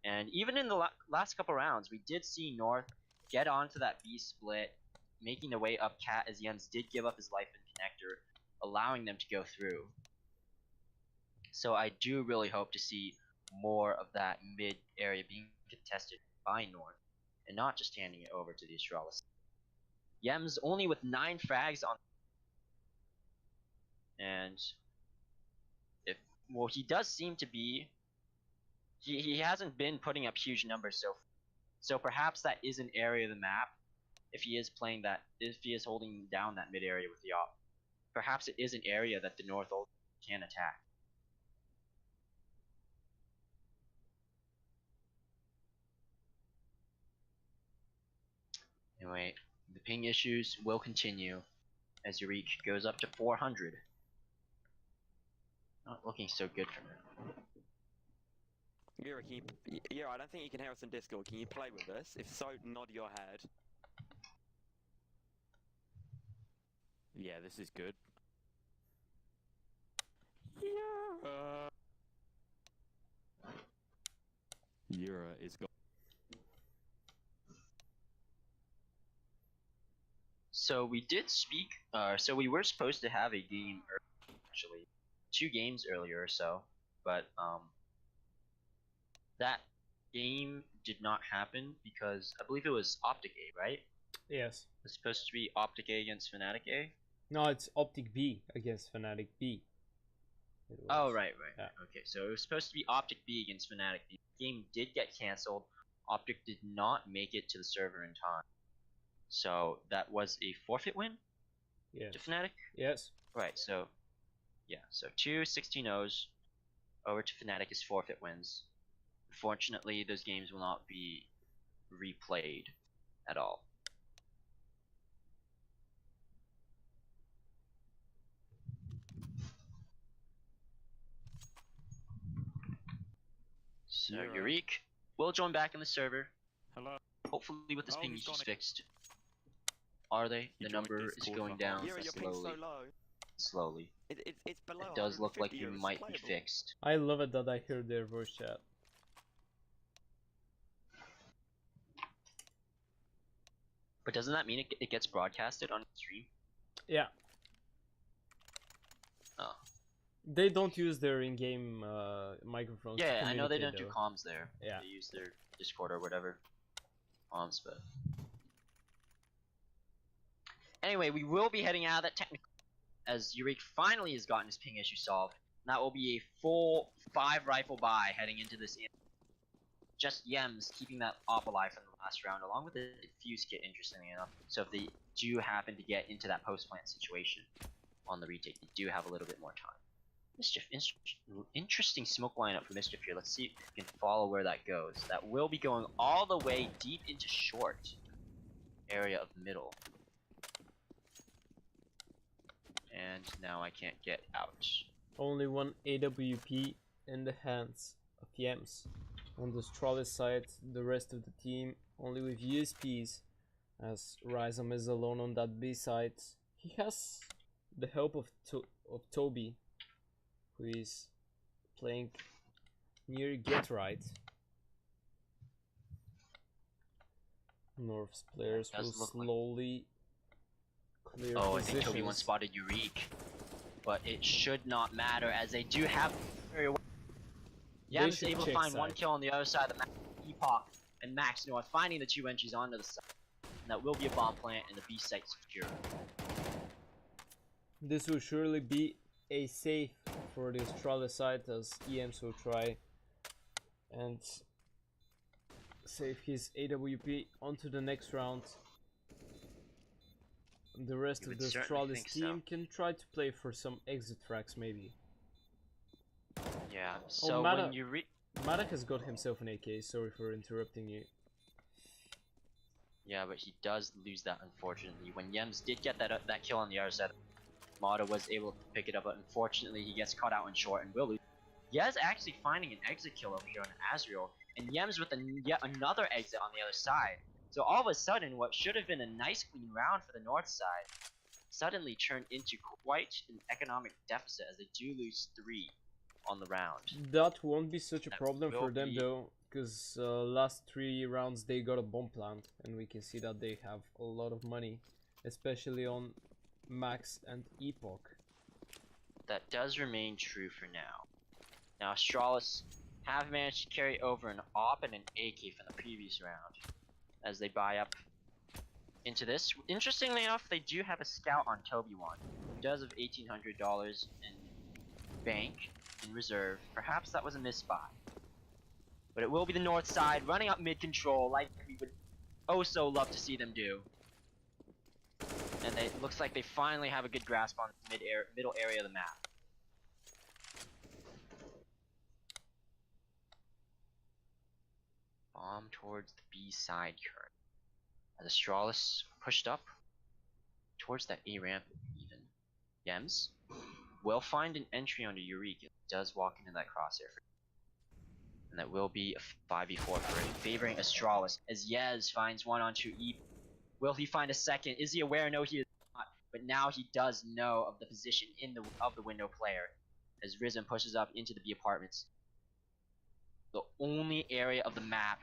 And even in the last couple rounds, we did see North get onto that B split, making their way up Cat as Yems did give up his life in connector, allowing them to go through. So I do really hope to see more of that mid area being contested by North, and not just handing it over to the Astralis. Yems only with 9 frags on, and he does seem to be. He hasn't been putting up huge numbers so perhaps that is an area of the map. If he is holding down that mid area with the op, perhaps it is an area that the North can attack. Anyway, the ping issues will continue as Eureka goes up to 400. Not looking so good for him. Yura, I don't think you can hear us in Discord. Can you play with us? If so, nod your head. Yeah, this is good. Yeah. Yura is gone. So we did speak. So we were supposed to have a game actually, 2 games earlier or so, but that game did not happen because I believe it was Optic A, right? Yes. It's supposed to be Optic A against Fnatic A. No, it's Optic B against Fnatic B. Oh, right. Yeah. Okay, so it was supposed to be Optic B against Fnatic B. The game did get cancelled. Optic did not make it to the server in time. So that was a forfeit win Yes. to Fnatic? Yes. Right, so yeah, so 2 16-0s over to Fnatic is forfeit wins. Unfortunately, those games will not be replayed at all. So You're right. Eureka will join back in the server. Hello. Hopefully with this Oh, ping he's issues gone fixed. Are they? He The joined number is Discord going for down Yura, your ping's so slowly. low. Slowly. It's below. It does look like 150, you Yura, it's might be playable. fixed. I love it that I hear their voice chat. But doesn't that mean it gets broadcasted on stream? Yeah. Oh. They don't use their in-game microphones. To Yeah, I know they communicate, don't do though. comms there. Yeah. They use their Discord or whatever. Comms, but anyway, we will be heading out of that technical as Yurik finally has gotten his ping issue solved. And that will be a full 5 rifle buy heading into this. Just Yems keeping that op alive from the last round, along with the defuse kit, interestingly enough. So if they do happen to get into that post plant situation on the retake, they do have a little bit more time. Mischief, interesting smoke lineup for Mischief here. Let's see if we can follow where that goes. That will be going all the way deep into short area of middle. And now I can't get out. Only one AWP in the hands of Yems. On the Astralis side, the rest of the team only with USPs, as Rhizome is alone on that B side. He has the help of Toby, who is playing near Get Right. North's players will Does look like- slowly clear Oh, I positions. think Toby one spotted Yurik, but it should not matter as they do have very well. Yems should able to check find one side. kill on the other side of the map. Epoch and Max North finding the 2 entries onto the side. And that will be a bomb plant and the B site secure. This will surely be a safe for the Astralis side, as EMs will try and save his AWP onto the next round. The rest You of would the certainly Astralis think so. team can try to play for some exit frags maybe. Yeah, so Mata- when you Madak has got himself an AK, sorry for interrupting you. Yeah, but he does lose that unfortunately. When Yems did get that kill on the other side, Mata was able to pick it up, but unfortunately he gets caught out in short and will lose. Yez actually finding an exit kill over here on Azriel, and Yems with yet another exit on the other side. So all of a sudden, what should have been a nice clean round for the north side suddenly turned into quite an economic deficit as they do lose 3 on the round. That won't be such a That problem will for them be- though, because last 3 rounds they got a bomb plant, and we can see that they have a lot of money, especially on Max and Epoch. That does remain true for now. Now Astralis have managed to carry over an AWP and an AK from the previous round as they buy up into this. Interestingly enough, they do have a scout on Toby1, who does have $1,800 in bank in reserve. Perhaps that was a misbuy. But it will be the north side running up mid control like we would oh so love to see them do. And it looks like they finally have a good grasp on the middle area of the map. Bomb towards the B side current. As Astralis pushed up towards that A ramp even. Yems will find an entry onto Eureka. Does walk into that crosshair. And that will be a 5v4 for him, favoring Astralis as Yez finds one onto E. Will he find a second? Is he aware? No, he is not. But now he does know of the position of the window player as Risen pushes up into the B apartments. The only area of the map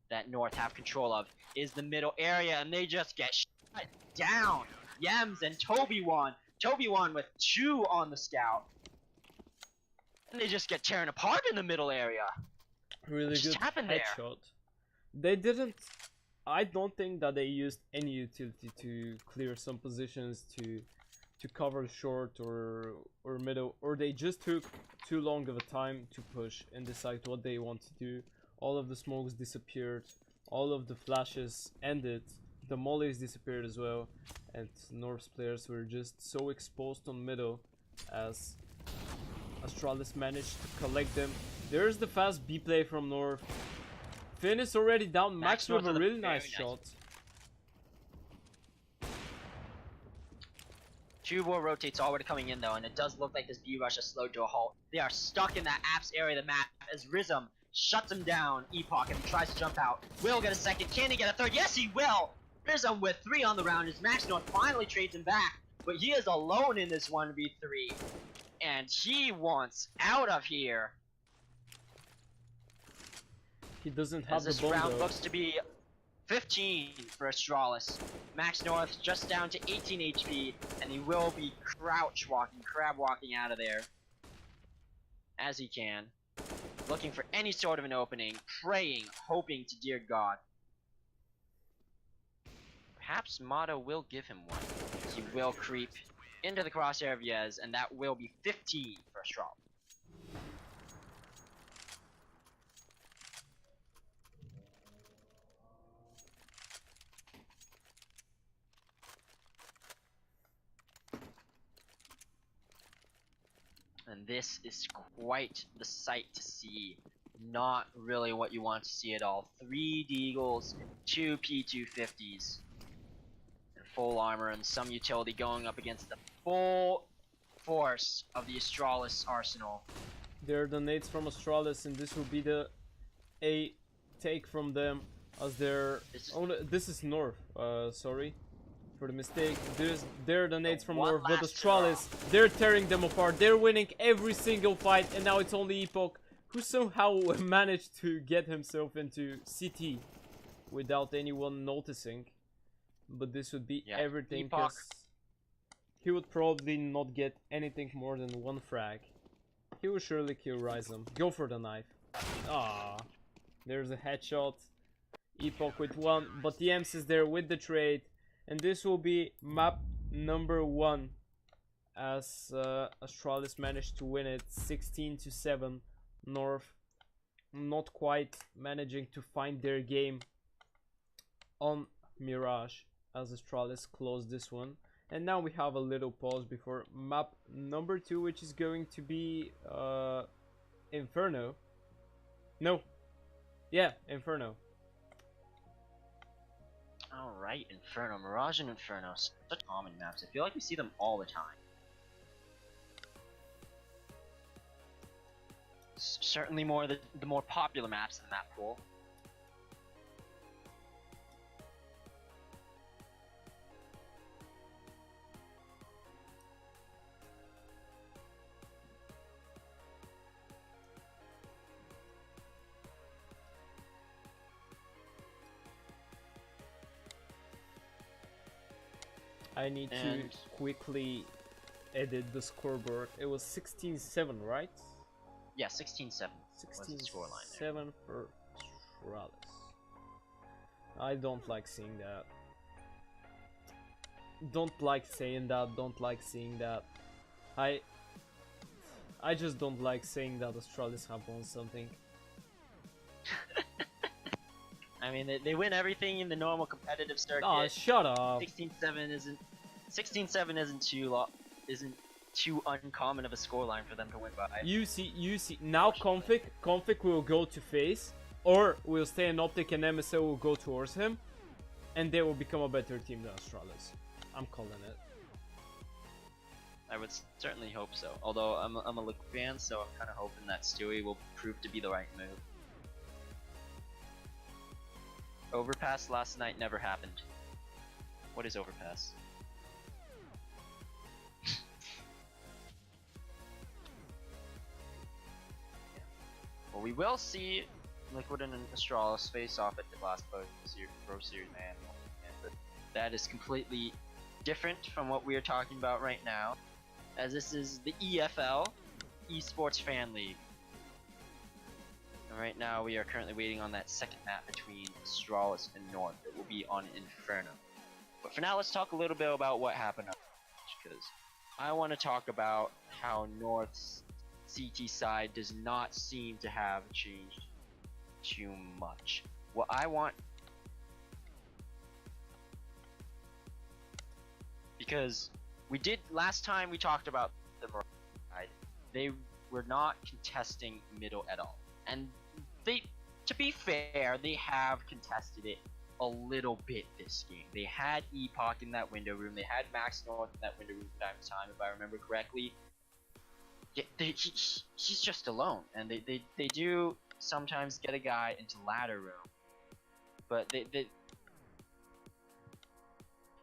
that North have control of is the middle area, and they just get shut down. Yems and Toby1. Toby1 with 2 on the scout. And they just get tearing apart in the middle area. Really What just good happened there? headshot. They didn't. I don't think that they used any utility to clear some positions to cover short or middle, or they just took too long of a time to push and decide what they want to do. All of the smokes disappeared, all of the flashes ended, the mollies disappeared as well, and North's players were just so exposed on middle as Astralis managed to collect them. There's the fast B play from North. Finn is already down. Max with a really nice shot. Tubor rotates already coming in though, and it does look like this B rush has slowed to a halt. They are stuck in that apps area of the map as Rizum shuts him down. Epoch, and he tries to jump out. Will get a second. Can he get a third? Yes, he will! Rizum with 3 on the round as Max North finally trades him back, but he is alone in this 1v3. And he wants out of here. He doesn't have As the this bomb round though. looks to be 15 for Astralis. Max North just down to 18 HP, and he will be crab walking out of there. as he can, looking for any sort of an opening, praying, hoping to dear God. Perhaps Motto will give him one. He will creep into the crosshair of Yez, and that will be 15 for Strahl. And this is quite the sight to see. Not really what you want to see at all. 3 Deagles, 2 P250s, and full armor and some utility going up against the full force of the Astralis arsenal. There are the nades from Astralis, and this will be the A take from them as their. This is North. Sorry for the mistake. There are the nades from North, but Astralis, they're tearing them apart. They're winning every single fight, and now it's only Epoch who somehow managed to get himself into CT without anyone noticing. But this would be everything, because he would probably not get anything more than 1 frag. He will surely kill Rhizome. Go for the knife. Ah, there's a headshot. Epoch with 1, but the Ems is there with the trade. And this will be map number 1, as Astralis managed to win it 16-7. North not quite managing to find their game on Mirage, as Astralis closed this one. And now we have a little pause before map number 2, which is going to be Inferno. No. Yeah, Inferno. Alright, Inferno. Mirage and Inferno. Such common maps. I feel like we see them all the time. Certainly the more popular maps in the map pool. I need to quickly edit the scoreboard. It was 16-7, right? Yeah, 16-7. 16-7 for Astralis. I don't like seeing that. Don't like saying that. Don't like seeing that. I just don't like saying that Astralis have won something. I mean, they win everything in the normal competitive circuit. Oh, shut up. 16-7 isn't too uncommon of a scoreline for them to win by. You see. Now Config will go to FaZe, or will stay in Optic, and MSO will go towards him, and they will become a better team than Astralis. I'm calling it. I would certainly hope so. Although I'm a Liquid fan, so I'm kind of hoping that Stewie will prove to be the right move. Overpass last night never happened. What is Overpass? Well, we will see Liquid and Astralis face off at the last Pro Series Annual, but that is completely different from what we are talking about right now, as this is the EFL, Esports Fan League. And right now we are currently waiting on that second map between Astralis and North. It will be on Inferno. But for now, let's talk a little bit about what happened, because I want to talk about how North's CT side does not seem to have changed too much. What I want, because last time we talked about the Mirage side, they were not contesting middle at all, and to be fair, they have contested it a little bit this game. They had Epoch in that window room, they had Max North in that window room from time to time, if I remember correctly. He's just alone, and they do sometimes get a guy into ladder room, but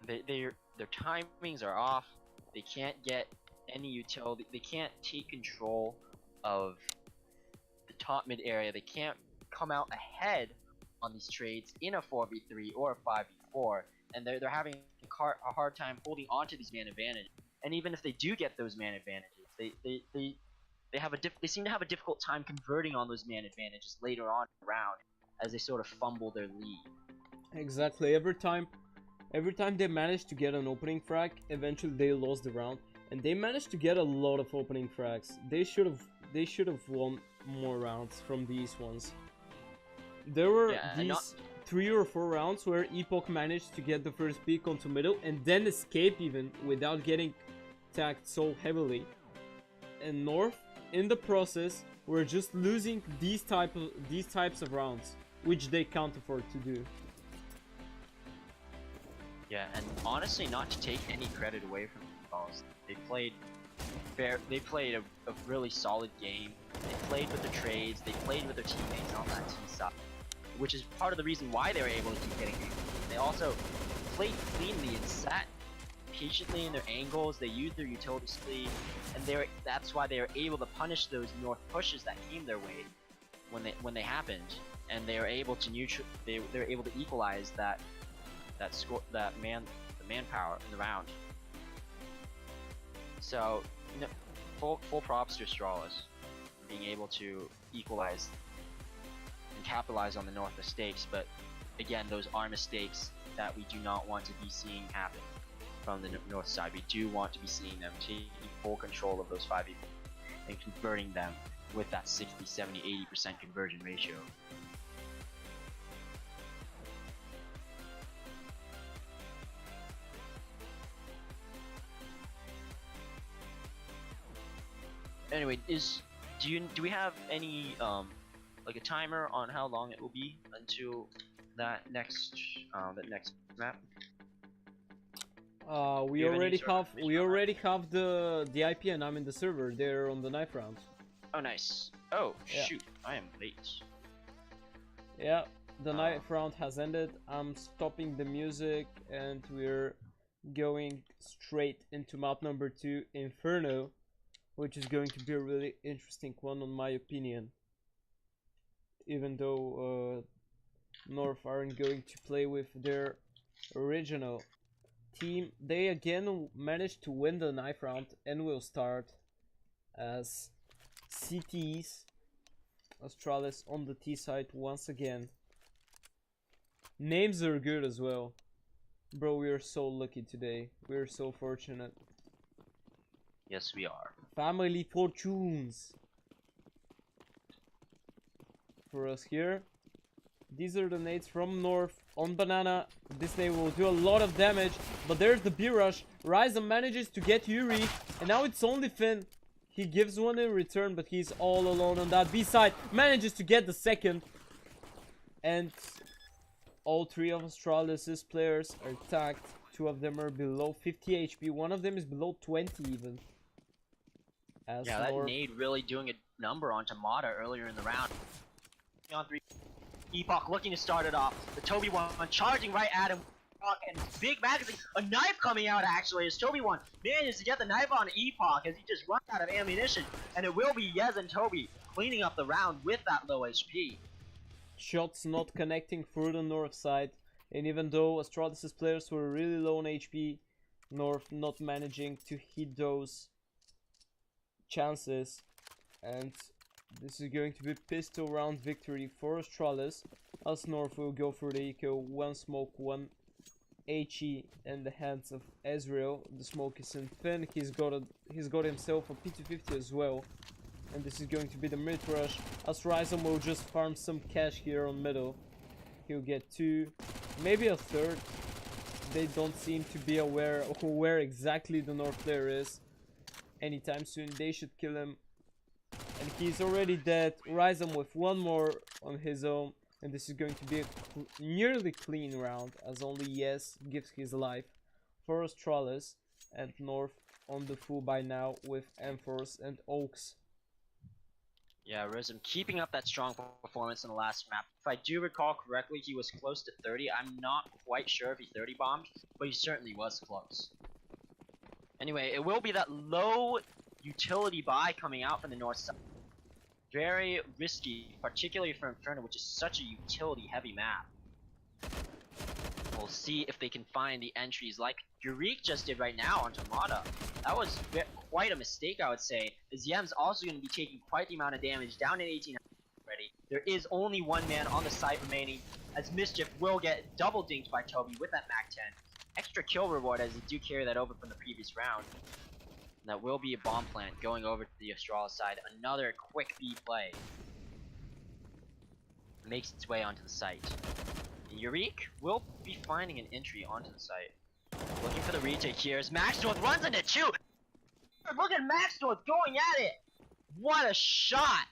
their timings are off. They can't get any utility. They can't take control of the top mid area. They can't come out ahead on these trades in a 4v3 or a 5v4, and they're having a hard time holding on to these man advantages. And even if they do get those man advantages, they seem to have a difficult time converting on those man advantages later on in the round as they sort of fumble their lead. Exactly. Every time they managed to get an opening frag, eventually they lost the round, and they managed to get a lot of opening frags. They should have won more rounds from these ones. There were these 3 or 4 rounds where Epoch managed to get the first peak onto middle and then escape even without getting tagged so heavily. And North, in the process, were just losing these types of rounds, which they can't afford to do. Yeah, and honestly, not to take any credit away from the Balls, they played a really solid game. They played with the trades, they played with their teammates on that T side, which is part of the reason why they were able to keep getting games. They also played cleanly and sat patiently in their angles. They used their utility speed, and that's why they were able to punish those North pushes that came their way when they happened, and they were able to they were able to equalize the manpower in the round. So, full props to Astralis for being able to equalize and capitalize on the North mistakes, but again, those are mistakes that we do not want to be seeing happen from the North side. We do want to be seeing them taking full control of those 5v and converting them with that 60, 70, 80% conversion ratio. Anyway, do we have any like a timer on how long it will be until that next map? We already have the IP, and I'm in the server. They're on the knife round. Oh, nice. Oh, yeah. Shoot, I am late. Yeah, the knife round has ended. I'm stopping the music, and we're going straight into map number 2, Inferno, which is going to be a really interesting one, in my opinion. Even though North aren't going to play with their original team, they again managed to win the knife round and will start as CTs. Astralis on the T side once again. Names are good as well. Bro, we are so lucky today. We are so fortunate. Yes, we are. Family fortunes for us here. These are the nades from North on Banana. This nade will do a lot of damage, but there's the B-Rush. Ryzen manages to get Yuri, and now it's only Finn. He gives one in return, but he's all alone on that B side. Manages to get the second, and all 3 of Astralis' players are tagged. 2 of them are below 50 HP. One of them is below 20 even. Yeah, that nade really doing a number onto Mata earlier in the round. On 3, Epoch looking to start it off. The Toby one charging right at him. And big magazine, a knife coming out actually as Toby one manages to get the knife on Epoch as he just runs out of ammunition, and it will be Yez and Toby cleaning up the round with that low HP. Shots not connecting through the North side, and even though Astralis' players were really low on HP, North not managing to hit those chances, and this is going to be pistol round victory for Astralis, as North will go for the eco. 1 smoke, 1 HE in the hands of Ezreal. The smoke is in Finn. He's got himself a P250 as well, and this is going to be the mid rush, as Ryzen will just farm some cash here on middle. He'll get 2, maybe a third. They don't seem to be aware of where exactly the North player is anytime soon. They should kill him, and he's already dead. Ryzen with 1 more on his own, and this is going to be a nearly clean round, as only Yes gives his life for Astralis, and North on the full by now with Enforce and Oaks. Yeah, Rhythm keeping up that strong performance in the last map. If I do recall correctly, he was close to 30. I'm not quite sure if he 30 bombed, but he certainly was close. Anyway, it will be that low utility buy coming out from the North side. Very risky, particularly for Inferno, which is such a utility heavy map. We'll see if they can find the entries like Yurik just did right now on Tamada. That was quite a mistake, I would say, as Yem's also going to be taking quite the amount of damage, down at 18 already. There is only one man on the site remaining, as Mischief will get double dinked by Toby with that MAC-10. Extra kill reward as they do carry that over from the previous round. And that will be a bomb plant going over to the Astralis side. Another quick B play. Makes its way onto the site. Yurik will be finding an entry onto the site. Looking for the retake here as Max North runs into two! Look at Max North going at it! What a shot!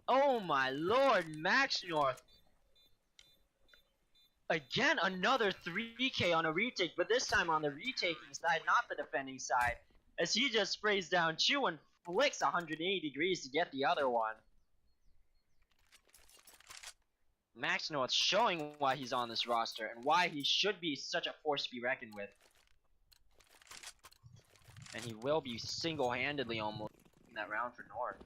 Oh my lord, Max North! Again, another 3k on a retake, but this time on the retaking side, not the defending side. As he just sprays down two and flicks 180 degrees to get the other one. Max North showing why he's on this roster and why he should be such a force to be reckoned with. And he will be single-handedly almost in that round for North.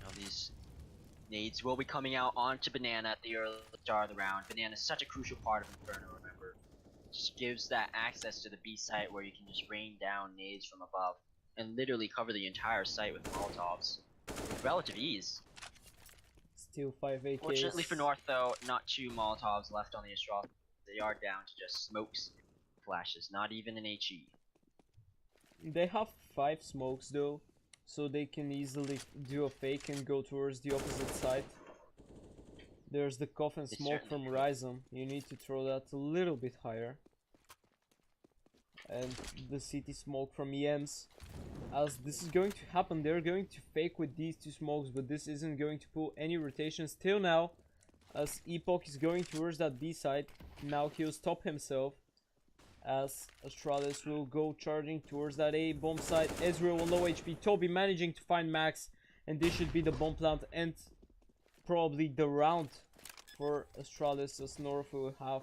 Now these nades will be coming out onto Banana at the early start of the round. Banana is such a crucial part of Inferno, remember. Just gives that access to the B site where you can just rain down nades from above and literally cover the entire site with Molotovs with relative ease. Still 5 AKs. Fortunately for North though, not two Molotovs left on the Astralis. They are down to just smokes, flashes, not even an HE. They have 5 smokes though, so they can easily do a fake and go towards the opposite side. There's the coffin smoke from Rhizome. You need to throw that a little bit higher. And the CT smoke from EMs. As this is going to happen, they're going to fake with these 2 smokes, but this isn't going to pull any rotations till now. As Epoch is going towards that B side. Now he'll stop himself. As Astralis will go charging towards that A bomb side. Ezreal on low HP. Toby managing to find Max. And this should be the bomb plant and probably the round for Astralis, as North will have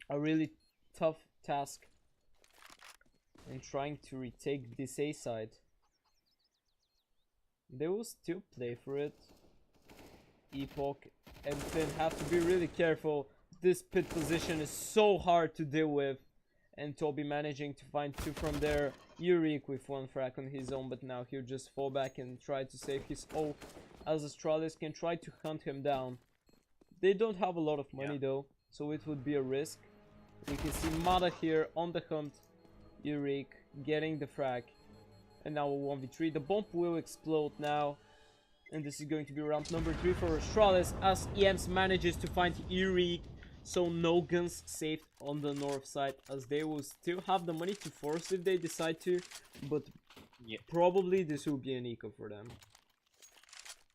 a really tough task in trying to retake this A side. They will still play for it. Epoch and Finn have to be really careful. This pit position is so hard to deal with, and Toby managing to find 2 from there. Yurik with 1 frag on his own, but now he'll just fall back and try to save his ult, as Astralis can try to hunt him down. They don't have a lot of money though, so it would be a risk. We can see Mada here on the hunt. Yurik getting the frag. And now a 1v3. The bomb will explode now. And this is going to be round number 3 for Astralis, as EMS manages to find Yurik. So no guns saved on the north side, as they will still have the money to force if they decide to. But probably this will be an eco for them.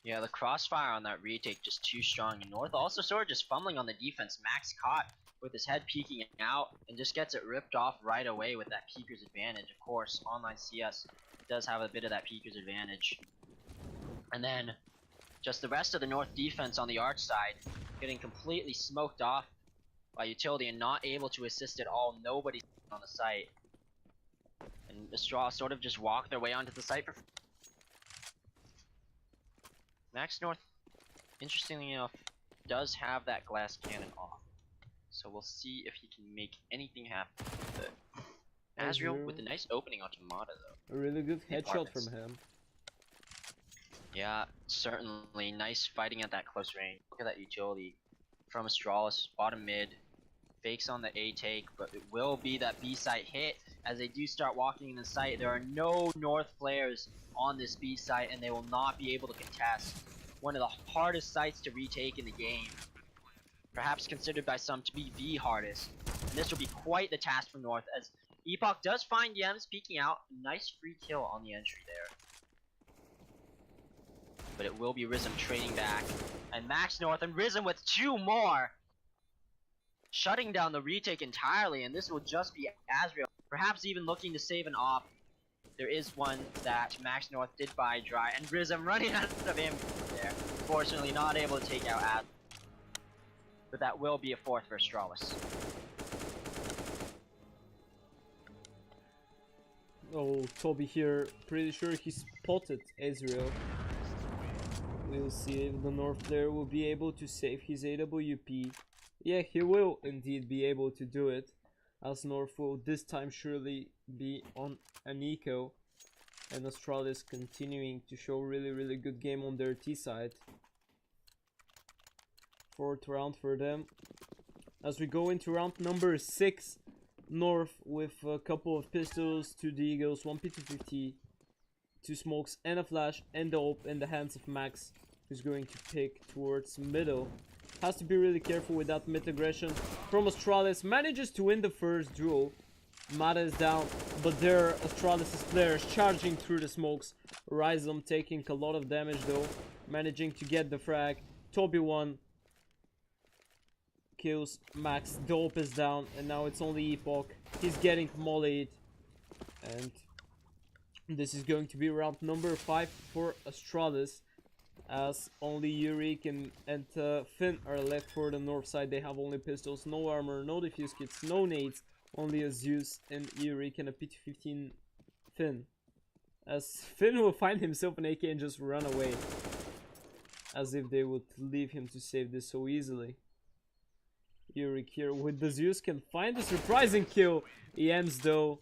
Yeah, the crossfire on that retake just too strong. And North also sort of just fumbling on the defense. Max caught with his head peeking out and just gets it ripped off right away with that peeker's advantage. Of course, online CS does have a bit of that peeker's advantage. And then just the rest of the North defense on the arch side getting completely smoked off by Utility and not able to assist at all. Nobody on the site. And Astralis sort of just walk their way onto the site for Max North, interestingly enough, does have that glass cannon off. So we'll see if he can make anything happen with it. Azriel with a nice opening onto Mada though. A really good headshot from him. Yeah, certainly. Nice fighting at that close range. Look at that utility from Astralis, bottom mid. Fakes on the A take, but it will be that B site hit as they do start walking in the site. There are no North players on this B site, and they will not be able to contest one of the hardest sites to retake in the game. Perhaps considered by some to be the hardest. And this will be quite the task for North, as Epoch does find Yems peeking out. Nice free kill on the entry there. But it will be Rhythm trading back. And Max North and Rhythm with 2 more. Shutting down the retake entirely, and this will just be Azriel. Perhaps even looking to save an op. There is one that Max North did buy dry, and Rhythm running out of him there. Fortunately not able to take out Az. But that will be a 4th for Astralis. Oh, Toby here. Pretty sure he spotted Ezreal. We'll see if the North player will be able to save his AWP. Yeah, he will indeed be able to do it, as North will this time surely be on an eco, and Astralis continuing to show really good game on their T side. Fourth round for them. As we go into round number 6, North with a couple of pistols, 2 deagles, 1 P250, 2 smokes and a flash, and the ult in the hands of Max, who's going to pick towards middle. Has to be really careful with that mid aggression from Astralis. Manages to win the first duel. Mata is down, but there are Astralis' players charging through the smokes. Rhizome taking a lot of damage though, managing to get the frag. Toby 1 kills Max. Dope is down, and now it's only Epoch. He's getting mollied, and this is going to be round number 5 for Astralis, as only Yurik and Finn are left for the North side. They have only pistols, no armor, no defuse kits, no nades, only a Zeus and Yurik and a P215 Finn. As Finn will find himself an AK and just run away, as if they would leave him to save this so easily. Yurik here with the Zeus can find the surprising kill. Ems though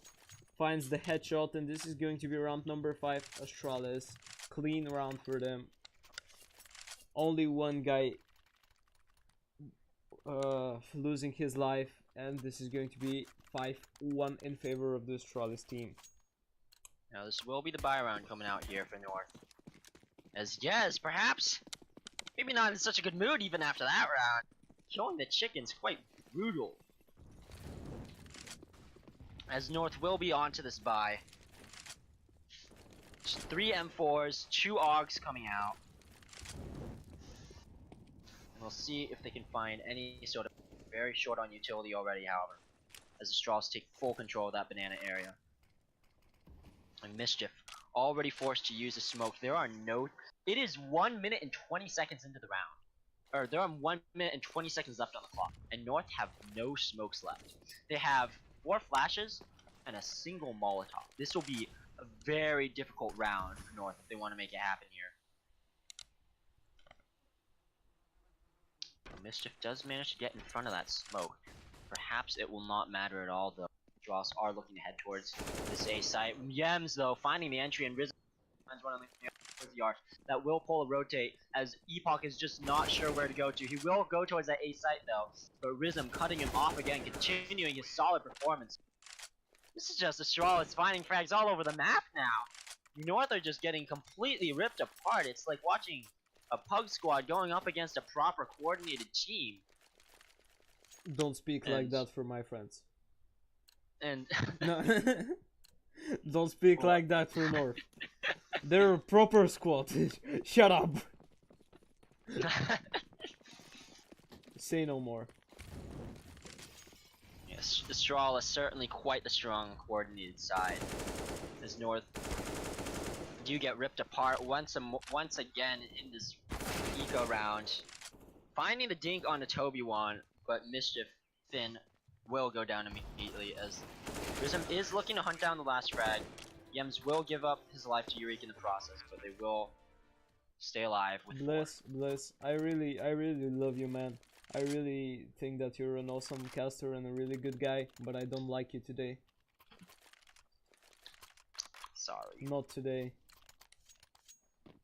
finds the headshot, and this is going to be round number 5. Astralis, clean round for them. Only one guy losing his life, and this is going to be 5-1 in favor of the Astralis team. Now this will be the buy round coming out here for North. As yes, perhaps maybe not in such a good mood even after that round. Showing the chickens quite brutal. As North will be onto this buy. 3 M4s, 2 AUGs coming out. And we'll see if they can find any sort of very short on utility already, however, as the Straws take full control of that banana area. And Mischief already forced to use a smoke. There are no... It is 1 minute and 20 seconds into the round. Or there are 1 minute and 20 seconds left on the clock, and North have no smokes left. They have 4 flashes and a single Molotov. This will be a very difficult round for North if they want to make it happen here. Mischief does manage to get in front of that smoke. Perhaps it will not matter at all though. Dross are looking to head towards this A site. Yems though finding the entry, and Rizzo finds one on the arch. That will pull a rotate, as Epoch is just not sure where to go to. He will go towards that A site though, but Rizm cutting him off again, continuing his solid performance. This is just Astralis finding frags all over the map now. North are just getting completely ripped apart. It's like watching a pug squad going up against a proper coordinated team. Don't speak like that for my friends. And no. Don't speak like that for North. They're a proper squad. Shut up. Say no more. Yes, Astral is certainly quite the strong coordinated side, as North do get ripped apart once again in this eco round. Finding the dink on the Toby one, but Mischief Finn will go down immediately, as Rizm is looking to hunt down the last frag. Yems will give up his life to Yurik in the process, but they will stay alive with Bless, I really love you, man. I really think that you're an awesome caster and a really good guy, but I don't like you today. Sorry. Not today.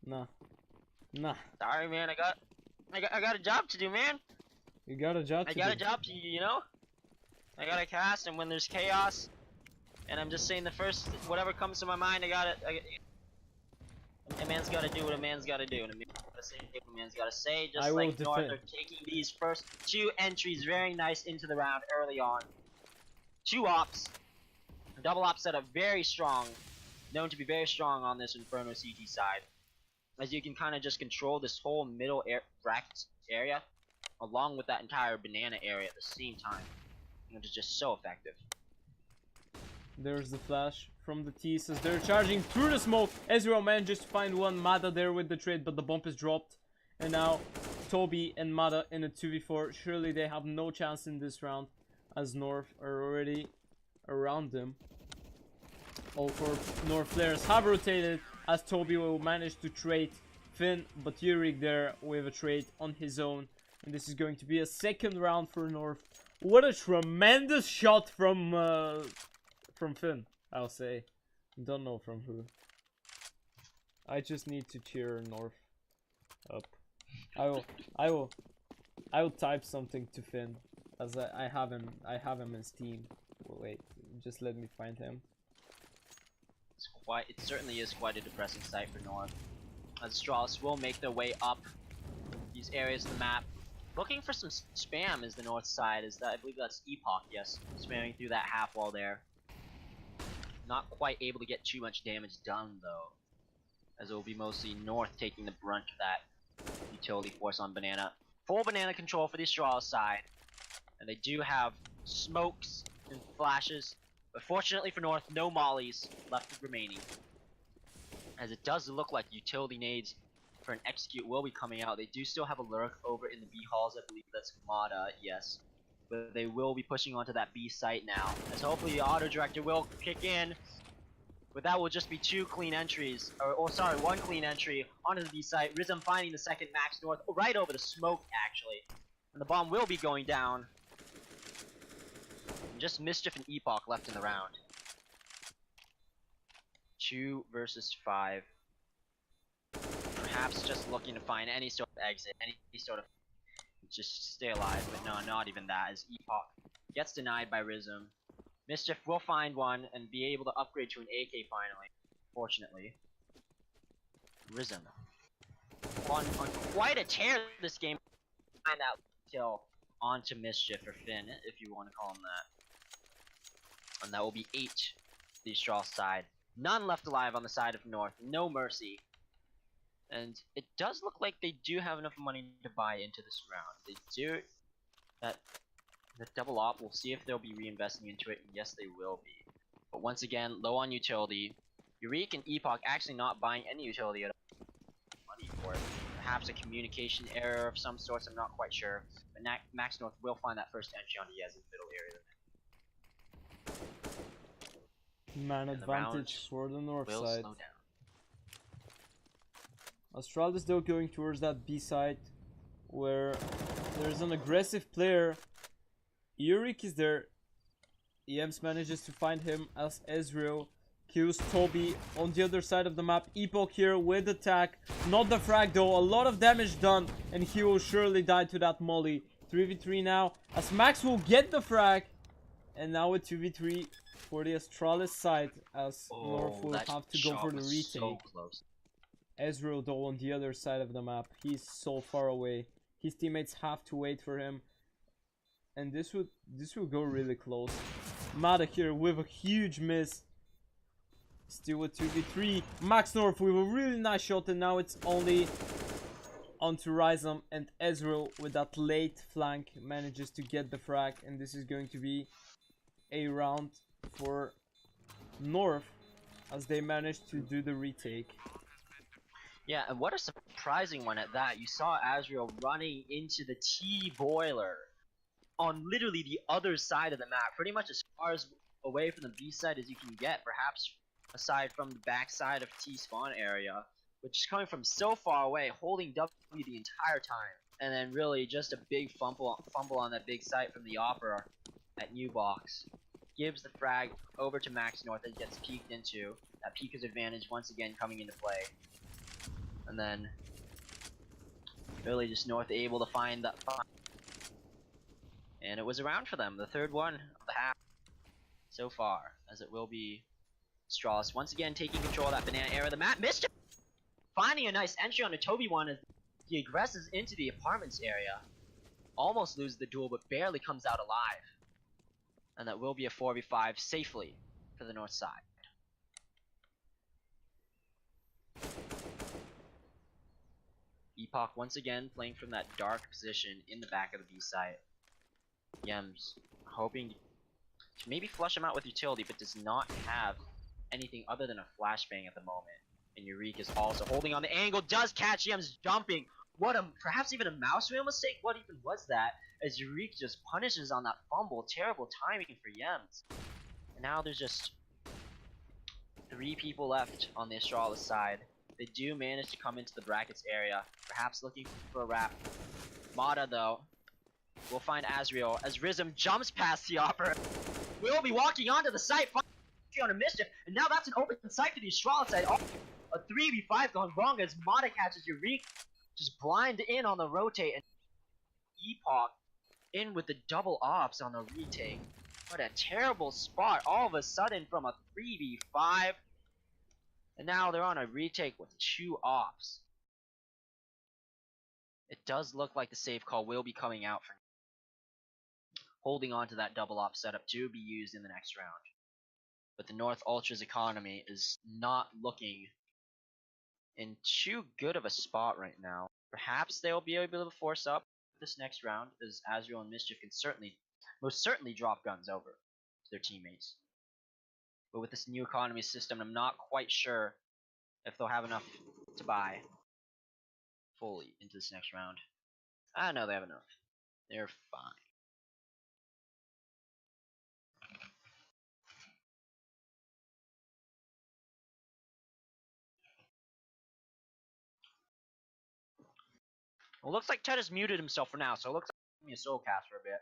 Nah. Sorry, man. I got a job to do, man. You got a job to do. I got a job to do, you know? I gotta cast, and when there's chaos, and I'm just saying the first, whatever comes to my mind, a man's gotta do what a man's gotta do, and a man's gotta say what a man's gotta say, just like North are taking these first 2 entries very nice into the round early on. 2 ops, double ops that are very strong, known to be very strong on this Inferno CT side, as you can kind of just control this whole middle bracket area, along with that entire banana area at the same time, which is just so effective. There's the flash from the T, says they're charging through the smoke. Ezreal manages to find one Mata there with the trade, but the bomb is dropped. And now Toby and Mata in a 2v4. Surely they have no chance in this round, as North are already around them. all four North players have rotated as Toby will manage to trade Finn, but Yurik there with a trade on his own. And this is going to be a second round for North. What a tremendous shot from Finn, I'll say. Don't know from who. I just need to cheer North up. I will type something to Finn as I have him in Steam. Wait, just let me find him. It certainly is quite a depressing sight for North. As Astralis will make their way up these areas of the map, looking for some spam is the north side. I believe that's Epoch, yes, spamming through that half wall there. Not quite able to get too much damage done though, as it will be mostly North taking the brunt of that utility force on Banana. Full Banana control for the Astralis side, and they do have smokes and flashes, but fortunately for North, no mollies left remaining. As it does look like utility nades for an execute will be coming out. They do still have a lurk over in the B halls. I believe that's Kamada, yes. But they will be pushing onto that B site now, as hopefully the auto director will kick in. But that will just be two clean entries, or sorry, one clean entry onto the B site. Rizm finding the second Max North right over the smoke actually. And the bomb will be going down. And just Mischief and Epoch left in the round. 2 versus 5. Perhaps just looking to find any sort of exit, any sort of just stay alive, but no, not even that, as Epoch gets denied by Rizm. Mischief will find one and be able to upgrade to an AK finally, fortunately. Rizm on quite a tear this game. Find that kill onto Mischief, or Finn, if you want to call him that. And that will be 8 the Astralis side. None left alive on the side of North, no mercy. And it does look like they do have enough money to buy into this round. They do. The double op, we'll see if they'll be reinvesting into it. Yes, they will be. But once again, low on utility. Yurik and Epoch actually not buying any utility at all. Money for it. Perhaps a communication error of some sorts, I'm not quite sure. But Max North will find that first entry onto Yez's middle area. Man advantage for the north side. Slow down. Astralis is still going towards that B side where there's an aggressive player. Yurik is there. Yems manages to find him as Ezreal kills Toby on the other side of the map. Epoch here with attack. Not the frag though. A lot of damage done and he will surely die to that molly. 3v3 now as Max will get the frag. And now a 2v3 for the Astralis side as North will have to go for the retake. So close. Ezreal though on the other side of the map. He's so far away. His teammates have to wait for him. And this will go really close. Mada here with a huge miss. Still a 2v3. Max North with a really nice shot, and now it's only onto Rizm, and Ezreal with that late flank manages to get the frag, and this is going to be a round for North as they manage to do the retake. Yeah, and what a surprising one at that. You saw Azrael running into the T-boiler on literally the other side of the map, pretty much as far as away from the B side as you can get, perhaps aside from the backside of T-spawn area, which is coming from so far away, holding W the entire time. And then really just a big fumble on that big site from the Opera at New Box. Gives the frag over to Max North and gets peeked into. That peeker's advantage once again coming into play. And then really just North able to find that find. And it was around for them, the third one of the half so far, as it will be Astralis once again taking control of that banana area of the map. Mischief finding a nice entry on a Toby one as he aggresses into the apartments area. Almost loses the duel, but barely comes out alive. And that will be a 4v5 safely for the north side. Epoch once again playing from that dark position in the back of the B site. Yems hoping to maybe flush him out with utility, but does not have anything other than a flashbang at the moment. And Yurik is also holding on the angle, does catch Yems jumping. What a, perhaps even a mouse wheel mistake? What even was that? As Yurik just punishes on that fumble. Terrible timing for Yems. And now there's just 3 people left on the Astralis side. They do manage to come into the brackets area, perhaps looking for a wrap. Mata, though, will find Azriel as Rizm jumps past the offer. Will be walking onto the site, on a Mischief, and now that's an open site for the Astralis side. Oh, a 3v5 gone wrong as Mata catches Yurik, just blind in on the rotate, and Epoch in with the double ops on the retake. What a terrible spot all of a sudden from a 3v5. And now they're on a retake with 2 ops. It does look like the save call will be coming out for holding on to that double op setup to be used in the next round. But the North Ultras economy is not looking in too good of a spot right now. Perhaps they'll be able to force up this next round, as Azriel and Mischief can most certainly drop guns over to their teammates. But with this new economy system, I'm not quite sure if they'll have enough to buy fully into this next round. I know they have enough. They're fine. Well, looks like Ted has muted himself for now, so it looks like me a soul cast for a bit.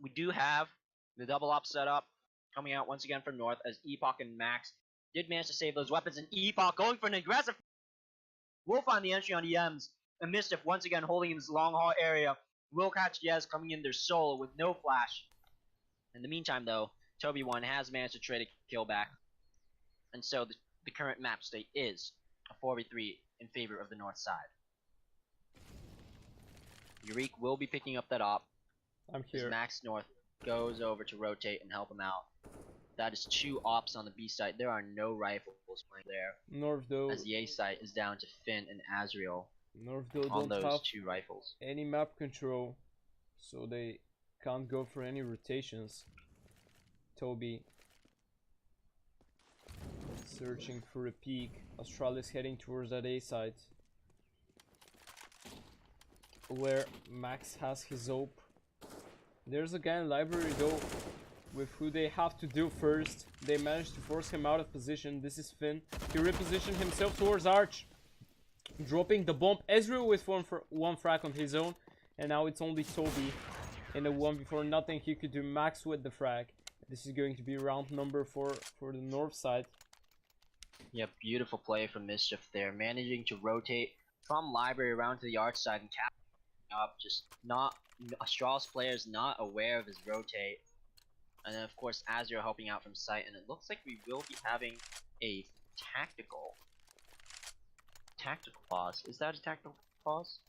We do have the double op setup coming out once again from North, as Epoch and Max did manage to save those weapons, and Epoch going for an aggressive will find the entry on EMs, and Mischief once again holding in this long haul area will catch Yez coming in their solo with no flash. In the meantime though, Toby1 has managed to trade a kill back, and so the current map state is a 4v3 in favor of the North side. Yurik will be picking up that op. I'm here. As Max North goes over to rotate and help him out. That is 2 ops on the B site. There are no rifles playing there. North though. As the A site is down to Finn and Azriel North though on don't those have 2 rifles. any map control, so they can't go for any rotations. Toby searching for a peak. Astralis heading towards that A site, where Max has his op. There's a guy in library though, with who they have to do first. They managed to force him out of position. This is Finn. He repositioned himself towards Arch, dropping the bomb. Ezreal with one frag on his own, and now it's only Toby in a 1v4. Nothing he could do. Max with the frag. This is going to be round number 4 for the North side. Yeah, beautiful play from Mischief there, managing to rotate from library around to the Arch side and cap up. Just not Astralis players not aware of his rotate. And then of course Azure helping out from site, and it looks like we will be having a tactical pause. Is that a tactical pause?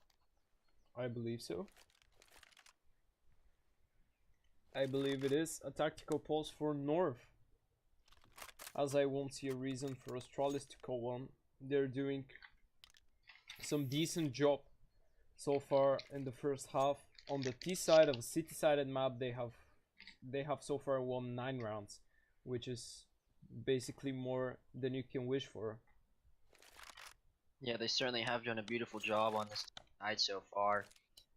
I believe so. I believe it is a tactical pause for North, as I won't see a reason for Astralis to call one. They're doing some decent job so far in the first half. On the T side of a city-sided map, they have so far won 9 rounds, which is basically more than you can wish for. Yeah, they certainly have done a beautiful job on this side so far.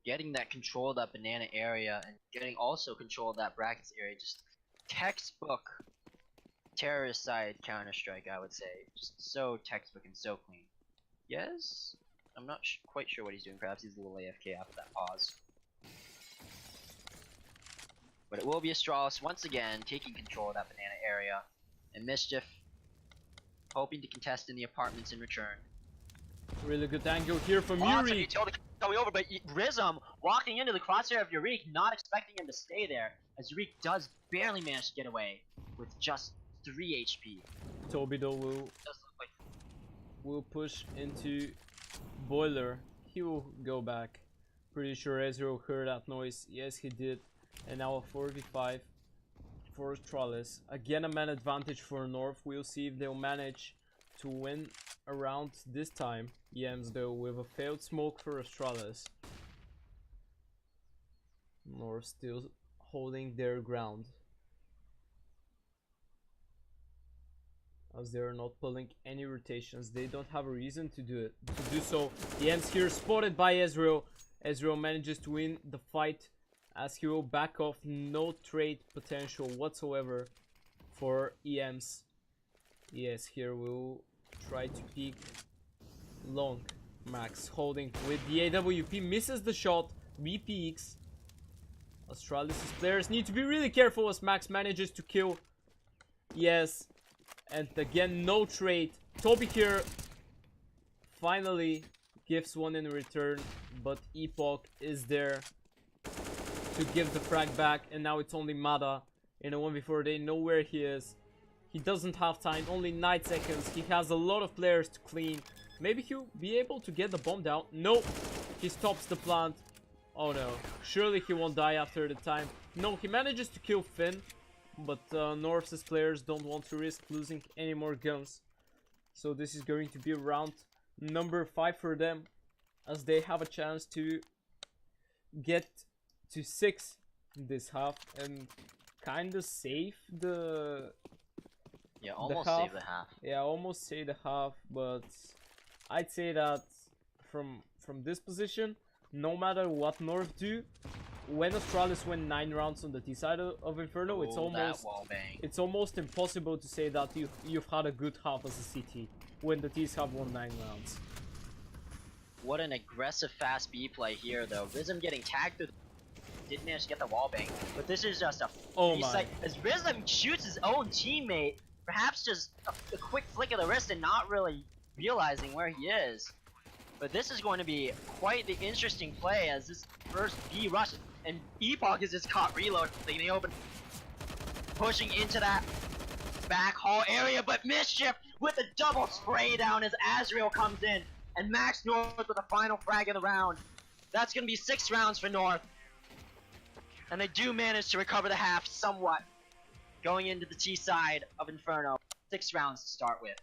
Getting that control of that banana area and getting also control of that brackets area. Just textbook terrorist side Counter-Strike, I would say. Just so textbook and so clean. Yes? I'm not quite sure what he's doing. Perhaps he's a little AFK after that pause. But it will be Astralis once again taking control of that banana area. And Mischief hoping to contest in the apartments in return. Really good angle here from Lots of Yurik. utility going over, but Rizm walking into the crosshair of Yurik, not expecting him to stay there, as Yurik does barely manage to get away with just 3 HP. Toby though will push into Boiler. He will go back. Pretty sure Ezreal heard that noise. Yes, he did. And now a 4v5 for Astralis. Again, a man advantage for North. We'll see if they'll manage to win a round this time. Yems though with a failed smoke for Astralis. North still holding their ground, as they are not pulling any rotations. They don't have a reason to do so. Yems here spotted by Ezreal. Ezreal manages to win the fight, as he will back off. No trade potential whatsoever for EMs. Yes, here we'll try to peek long. Max holding with the AWP, misses the shot, re-peeks. Astralis' players need to be really careful as Max manages to kill. Yes, and again no trade. Toby here finally gives one in return, but Epoch is there to give the frag back, and now it's only Mada in a 1v4. They know where he is. He doesn't have time, only 9 seconds. He has a lot of players to clean. Maybe he'll be able to get the bomb down. Nope, he stops the plant. Oh no, surely he won't die after the time. No, he manages to kill Finn, but North's players don't want to risk losing any more guns. So this is going to be round number 5 for them, as they have a chance to get to 6 this half and kind of save the... Yeah, almost half. save the half. Yeah, almost save the half, but I'd say that from this position, no matter what North do, when Astralis win 9 rounds on the T side of Inferno, it's almost impossible to say that you've had a good half as a CT when the T's have won 9 rounds. What an aggressive fast B play here though. Rizm getting tagged through, didn't manage to get the wallbang, but this is just a as Rizm shoots his own teammate, perhaps just a quick flick of the wrist and not really realizing where he is. But this is going to be quite the interesting play as this first B rush, and Epoch is just caught reloading the open, pushing into that back hall area, but Mischief with a double spray down as Azrael comes in, and Max North with the final frag of the round. That's going to be 6 rounds for North, and they do manage to recover the half somewhat, going into the T side of Inferno. 6 rounds to start with.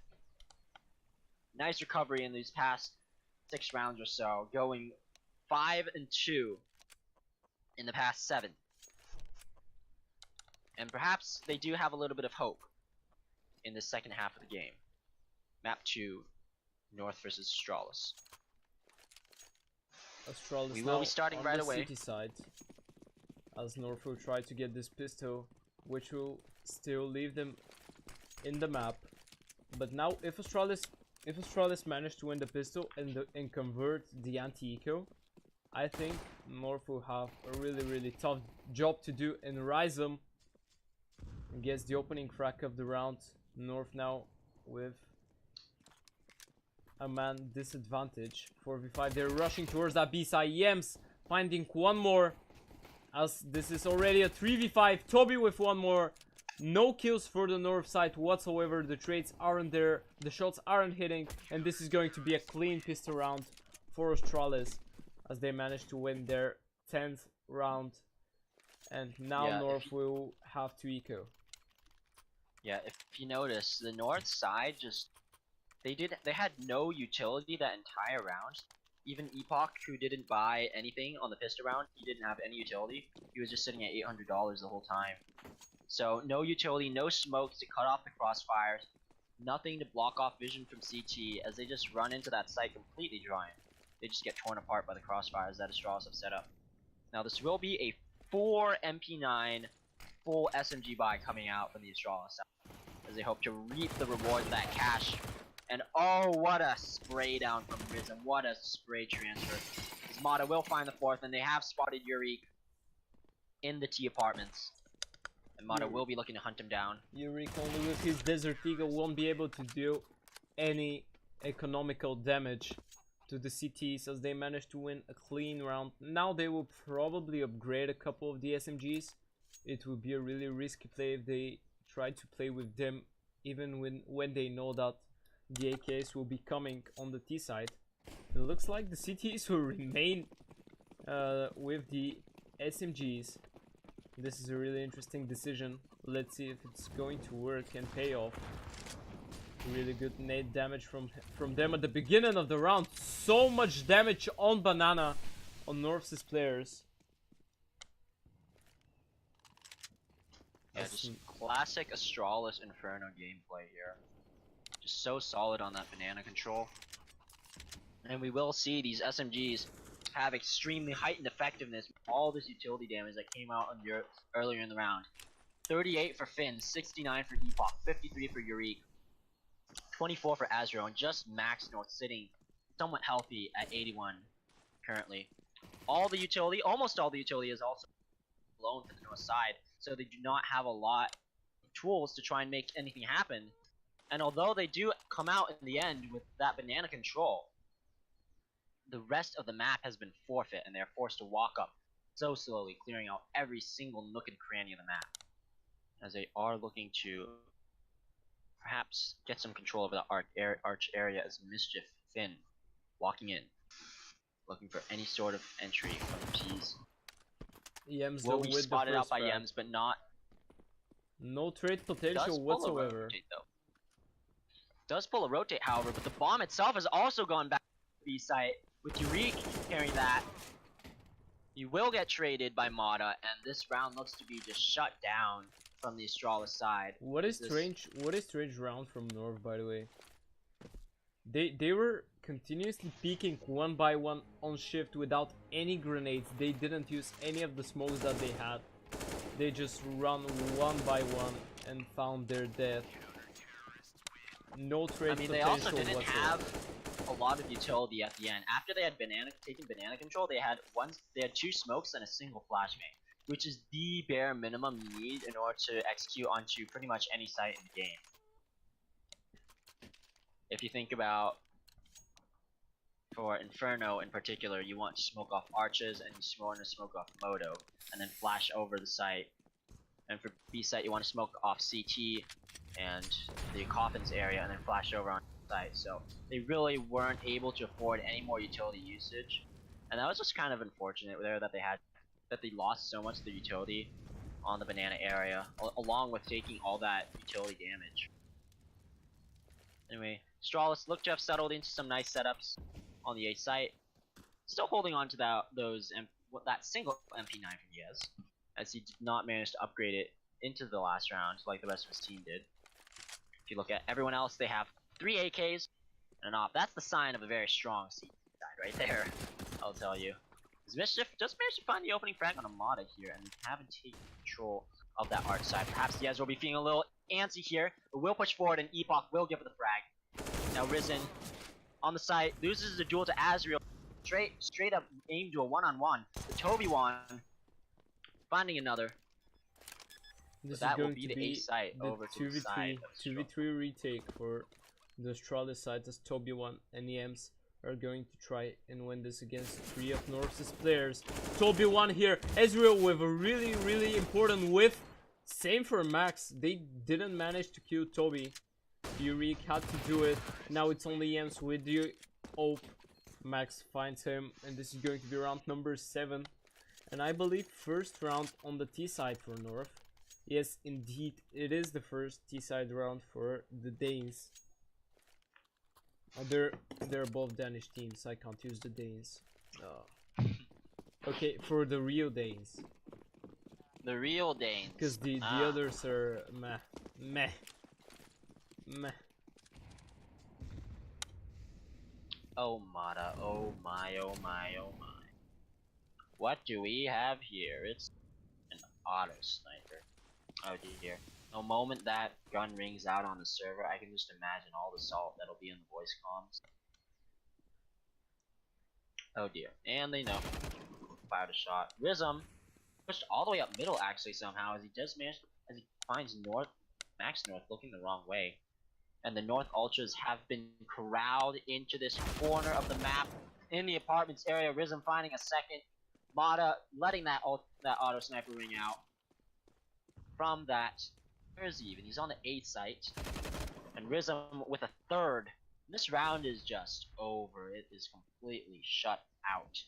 Nice recovery in these past 6 rounds or so, going 5-2 in the past 7. And perhaps they do have a little bit of hope in the second half of the game. Map 2, North versus Astralis. Astralis we will be starting right away. City side, as North will try to get this pistol, which will still leave them in the map. But now, if Astralis manage to win the pistol and convert the anti-eco, I think North will have a really tough job to do. And Rhizome gets the opening frag of the round. North now with a man disadvantage. 4v5, they're rushing towards that B side. Yems finding one more, as this is already a 3v5. Toby with one more. No kills for the North side whatsoever. The trades aren't there, the shots aren't hitting, and this is going to be a clean pistol round for Astralis, as they managed to win their 10th round. And now North will have to eco. Yeah, if you notice, the North side just they had no utility that entire round. Even Epoch, who didn't buy anything on the pistol round, he didn't have any utility. He was just sitting at $800 the whole time. So no utility, no smokes to cut off the crossfires, nothing to block off vision from CT, as they just run into that site completely dry. They just get torn apart by the crossfires that Astralis have set up. Now this will be a 4 MP9 full SMG buy coming out from the Astralis side, as they hope to reap the reward of that cash. And oh, what a spray down from Rizm, what a spray transfer. As Mada will find the 4th, and they have spotted Yurik in the T apartments. And Mada will be looking to hunt him down. Yurik, only with his Desert Eagle, won't be able to do any economical damage to the CTs, as they managed to win a clean round. Now they will probably upgrade a couple of the SMGs. It would be a really risky play if they try to play with them, even when they know that the AKs will be coming on the T side. It looks like the CTs will remain with the SMGs. This is a really interesting decision. Let's see if it's going to work and pay off. Really good nade damage from them at the beginning of the round. So much damage on Banana, on North's players. Yeah, just classic Astralis Inferno gameplay here. Just so solid on that banana control. And we will see these SMGs have extremely heightened effectiveness with all this utility damage that came out on earlier in the round. 38 for Finn, 69 for Epoch, 53 for Yurik. 24 for Azrael, and just Max North sitting somewhat healthy at 81 currently. Almost all the utility is also blown for the north side, so they do not have a lot of tools to try and make anything happen. And although they do come out in the end with that banana control, the rest of the map has been forfeit, and they're forced to walk up so slowly, clearing out every single nook and cranny of the map, as they are looking to perhaps get some control over the arch area as Mischief Finn walking in, looking for any sort of entry from the P's. Yems Will though be with spotted the out first by frag. Yems, but not. No trade Does potential pull a whatsoever. rotate, though. Does pull a rotate, however, but the bomb itself has also gone back to the B site, with Yurik carrying that. He will get traded by Mata, and this round looks to be just shut down from the Astralis side. What is strange round from North, by the way? They were continuously peeking one by one on shift without any grenades. They didn't use any of the smokes that they had. They just run one by one and found their death. No trade potential they also didn't whatsoever. have a lot of utility at the end. After they had taken banana control, they had 2 smokes and a single flashbang, which is the bare minimum you need in order to execute onto pretty much any site in the game. If you think about, for Inferno in particular, you want to smoke off arches, and you want to smoke off Moto, and then flash over the site. And for B site, you want to smoke off CT and the coffins area, and then flash over on the site. So they really weren't able to afford any more utility usage, and that was just kind of unfortunate there that they lost so much of the utility on the banana area, along with taking all that utility damage. Anyway, Astralis looked to have settled into some nice setups on the A site, still holding on to that single MP9 from Yez, as he did not manage to upgrade it into the last round like the rest of his team did. If you look at everyone else, they have 3 AKs and an op. That's the sign of a very strong CT side right there, I'll tell you. As Mischief just managed to find the opening frag on Amada here, and haven't taken control of that arch side. Perhaps Yez will be feeling a little antsy here, but will push forward, and Epoch will give it the frag. Now Risen on the site loses the duel to Azrael. Straight up aim to a one-on-one. The Toby one finding another. This That is will going be to the A site the over to the side of 2v3 retake for the Astralis side, as Toby1 and Yems are going to try and win this against 3 of North's players. Toby1 here, Ezreal with a really important whiff. Same for Max, they didn't manage to kill Toby. Yurik had to do it. Now it's only Yems with the AWP. Max finds him, and this is going to be round number 7. And I believe first round on the T side for North. Yes, indeed, it is the first T side round for the Danes. They're both Danish teams. I can't use the Danes. Okay, for the real Danes. The real Danes. Because the others are meh. Oh Mata, oh my, oh my, oh my. What do we have here? It's an auto sniper. Oh dear. The moment that gun rings out on the server, I can just imagine all the salt that'll be in the voice comms. Oh dear. And they know. Fired a shot. Rizm pushed all the way up middle actually somehow, as he just managed, as he finds Max North looking the wrong way. And the North Ultras have been corralled into this corner of the map in the apartments area. Rizm finding a second. Mata letting that auto sniper ring out. From that, where's he even? He's on the A site. And Rizm with a third. This round is just over. It is completely shut out.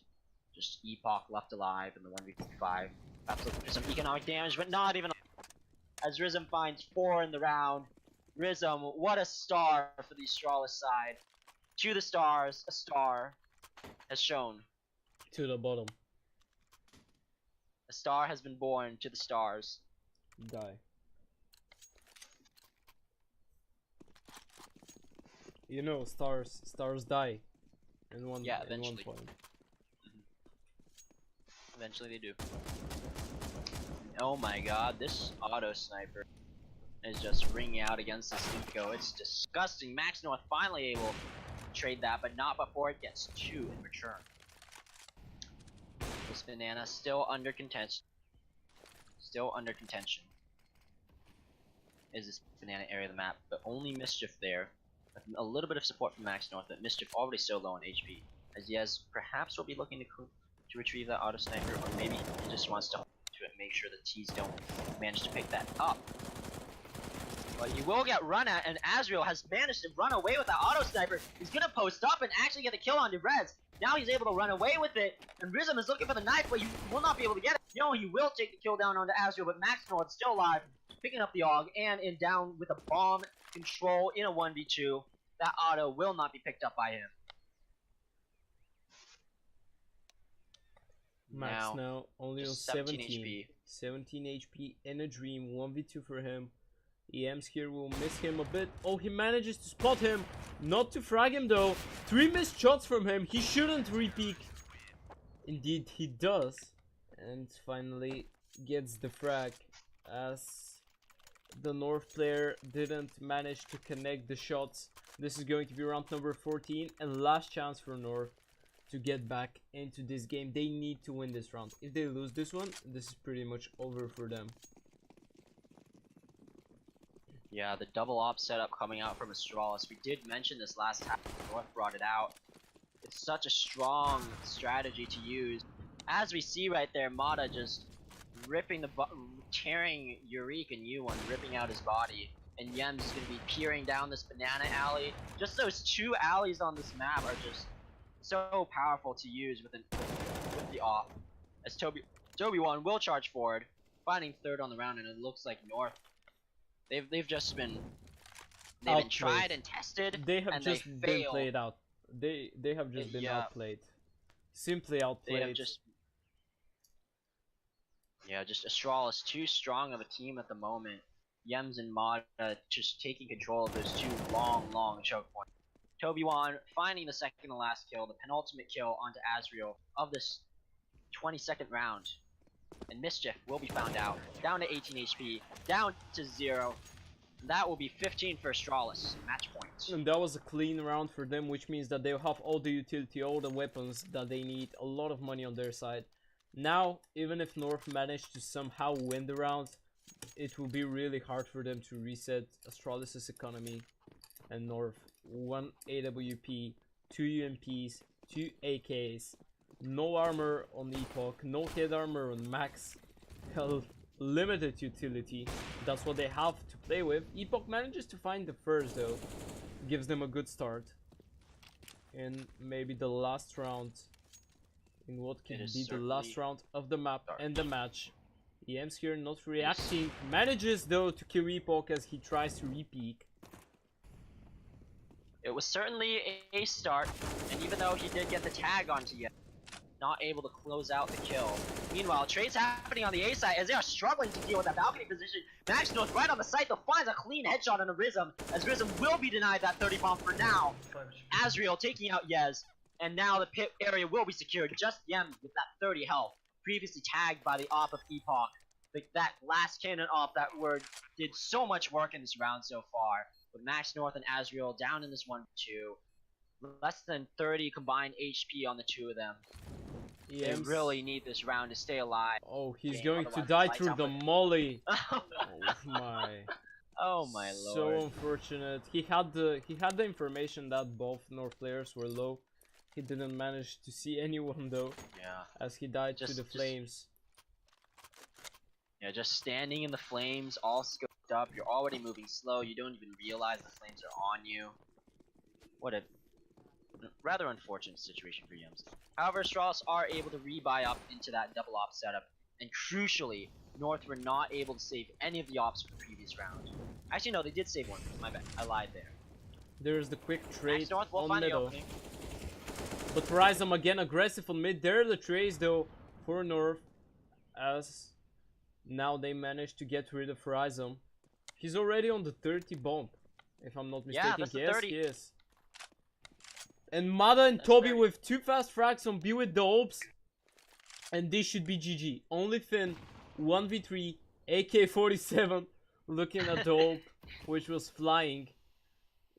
Just Epoch left alive in the 1v5. Perhaps looking for some economic damage, but not even as Rizm finds 4 in the round. Rizm, what a star for the Astralis side. To the stars, a star has shown. To the bottom. A star has been born to the stars. Die. You know, stars die. In one point. Eventually they do. Oh my god, this auto sniper. is just ringing out against this Nico. It's disgusting. Max North finally able to trade that, but not before it gets 2 in return. This banana still under contention. Still under contention. Is this banana area of the map, but only Mischief there. With a little bit of support from Max North, but Mischief already so low on HP. As Yez perhaps will be looking to retrieve that auto sniper, or maybe he just wants to hold to it and make sure the T's don't manage to pick that up. But he will get run at, and Azriel has managed to run away with that auto sniper. He's gonna post up and actually get the kill on Rez. Now he's able to run away with it, and Rizm is looking for the knife, but he will not be able to get it. No, he will take the kill down onto Azriel, but Max North still alive, picking up the AUG, and in down with a bomb control in a 1v2. That auto will not be picked up by him. Max now only on just 17 HP. 17 HP in a dream. 1v2 for him. EMs here will miss him a bit. Oh, he manages to spot him. Not to frag him though. 3 missed shots from him. He shouldn't re-peek. Indeed, he does. And finally gets the frag as the North player didn't manage to connect the shots. This is going to be round number 14 and last chance for North to get back into this game. They need to win this round. If they lose this one, this is pretty much over for them. Yeah, the double op setup coming out from Astralis. We did mention this last time. North brought it out. It's such a strong strategy to use. As we see right there, Mata just ripping tearing Yurik and Yuan, ripping out his body. And Yems is going to be peering down this banana alley. Just those 2 alleys on this map are just so powerful to use with the off. As Toby1 will charge forward, finding 3rd on the round, and it looks like North. They've just been tried and tested. They have and just they been fail. played out. They have just been outplayed. Simply outplayed. They have just Astralis too strong of a team at the moment. Yems and Mata just taking control of those 2 long choke points. Toby1 finding the second to last kill, the penultimate kill onto Azriel of this 22nd round. And Mischief will be found out. Down to 18 HP, down to 0. That will be 15 for Astralis. Match point. And that was a clean round for them, which means that they'll have all the utility, all the weapons that they need, a lot of money on their side. Now, even if North managed to somehow win the round, it will be really hard for them to reset Astralis' economy. And North, 1 AWP, 2 UMPs, 2 AKs, no armor on Epoch, no head armor on Max, limited utility. That's what they have to play with. Epoch manages to find the first though, gives them a good start. And maybe the last round, in what can be the last round of the map and the match. EM's here not reacting, manages though to kill Epoch as he tries to re-peek. It was certainly a start, and even though he did get the tag onto you, not able to close out the kill. Meanwhile, trades happening on the A side as they are struggling to deal with that balcony position. Max North right on the site, though, finds a clean headshot on a Rizm, as Rizm will be denied that 30 bomb for now. Azriel taking out Yez, and now the pit area will be secured. Just Yem with that 30 health, previously tagged by the op of Epoch. That last cannon op that did so much work in this round so far. With Max North and Azriel down in this 1-2. Less than 30 combined HP on the 2 of them. They really need this round to stay alive. Oh, he's going to die through the molly. Oh my. Oh my lord. So unfortunate. He had the information that both North players were low. He didn't manage to see anyone though. Yeah. As he died to the flames. Yeah, just standing in the flames, all scoped up. You're already moving slow. You don't even realize the flames are on you. What a rather unfortunate situation for Yems. However, Astralis are able to rebuy up into that double op setup, and crucially, North were not able to save any of the ops from the previous round. Actually, no, they did save one. My bad. I lied there. There's the quick trade North will on find middle. the opening. But Rhizome again aggressive on mid. There are the trades though for North, as now they managed to get rid of Rhizome. He's already on the 30 bomb, if I'm not mistaken. Yeah, that's the yes, 30. he is. And Mata and Toby with 2 fast frags on B with the Opes. And this should be GG. Only Finn, 1v3, AK-47, looking at the Hope, which was flying.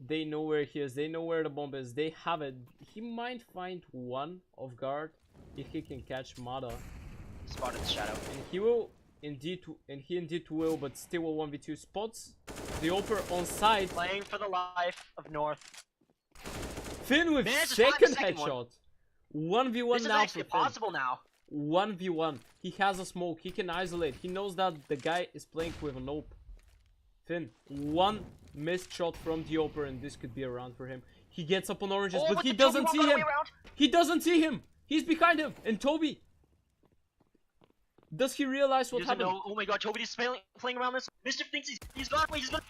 They know where he is. They know where the bomb is. They have it. He might find one off guard if he can catch Mada. Spotted the shadow. And he will indeed, will, but still a 1v2 spots. The Oper on side. Playing for the life of North. Finn with Manages to find the second second one. headshot. 1v1 This is now for actually Finn. possible now. 1v1. He has a smoke. He can isolate. He knows that the guy is playing with an Ope. Finn, one missed shot from the Oper and this could be a round for him. He gets up on oranges, Oh, but with he the Toby doesn't walk see all the way him. around. He doesn't see him. He's behind him. And Toby. Does he realize He what doesn't happened? know. Oh my god, Toby is playing around this. Mischief thinks he's gone. Wait, he's gone.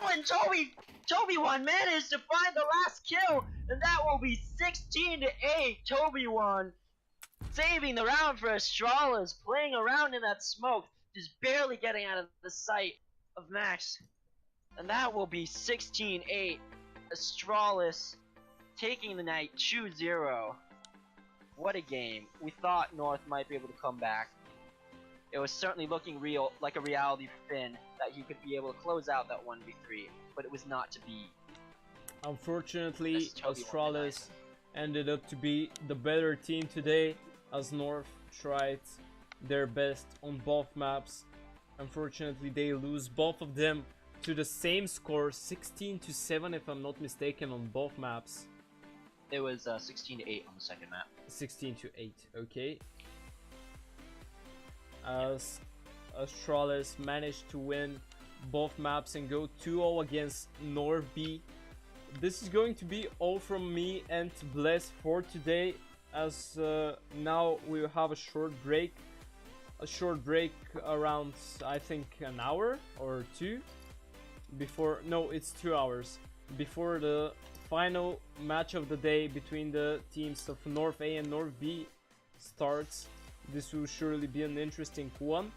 Oh, and Toby won managed to find the last kill, and that will be 16-8. Toby won, saving the round for Astralis, playing around in that smoke, just barely getting out of the sight of Max, and that will be 16-8. Astralis taking the night 2-0. What a game. We thought North might be able to come back. It was certainly looking real, like a reality for Finn, that he could be able to close out that 1v3, but it was not to be. Unfortunately, That's Toby won Astralis ended up to be the better team today, as North tried their best on both maps. Unfortunately, they lose both of them to the same score, 16-7 if I'm not mistaken, on both maps. It was 16-8 on the second map. 16-8, okay. As Astralis managed to win both maps and go 2-0 against North B. This is going to be all from me and Bless for today, as now we'll have a short break. A short break around, I think, an hour or two before, no, it's 2 hours before the final match of the day between the teams of North A and North B starts. This will surely be an interesting one,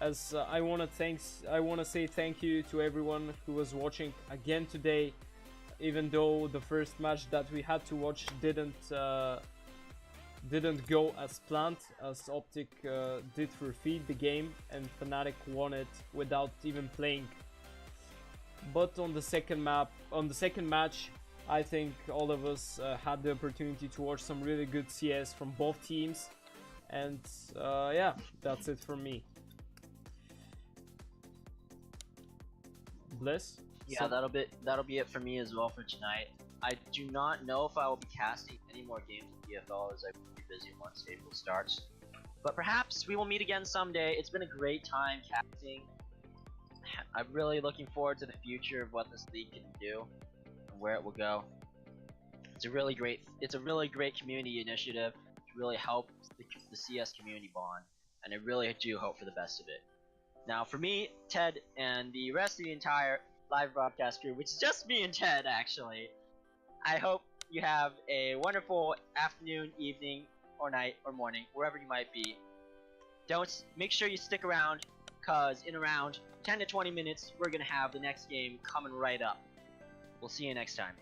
as I want to say thank you to everyone who was watching again today, even though the first match that we had to watch didn't go as planned, as Optic did forfeit the game and Fnatic won it without even playing. But on the second match, I think all of us had the opportunity to watch some really good CS from both teams. And yeah, that's it from me. Bliss? Yeah, that'll be it for me as well for tonight. I do not know if I will be casting any more games in PFL, as I will be busy once April starts. But perhaps we will meet again someday. It's been a great time casting. I'm really looking forward to the future of what this league can do and where it will go. It's a really great community initiative to really help the CS community bond, and I really do hope for the best of it. Now, for me, Ted, and the rest of the entire live broadcast crew, which is just me and Ted actually, I hope you have a wonderful afternoon, evening, or night, or morning, wherever you might be. Make sure you stick around, cause in around 10 to 20 minutes, we're gonna have the next game coming right up. We'll see you next time.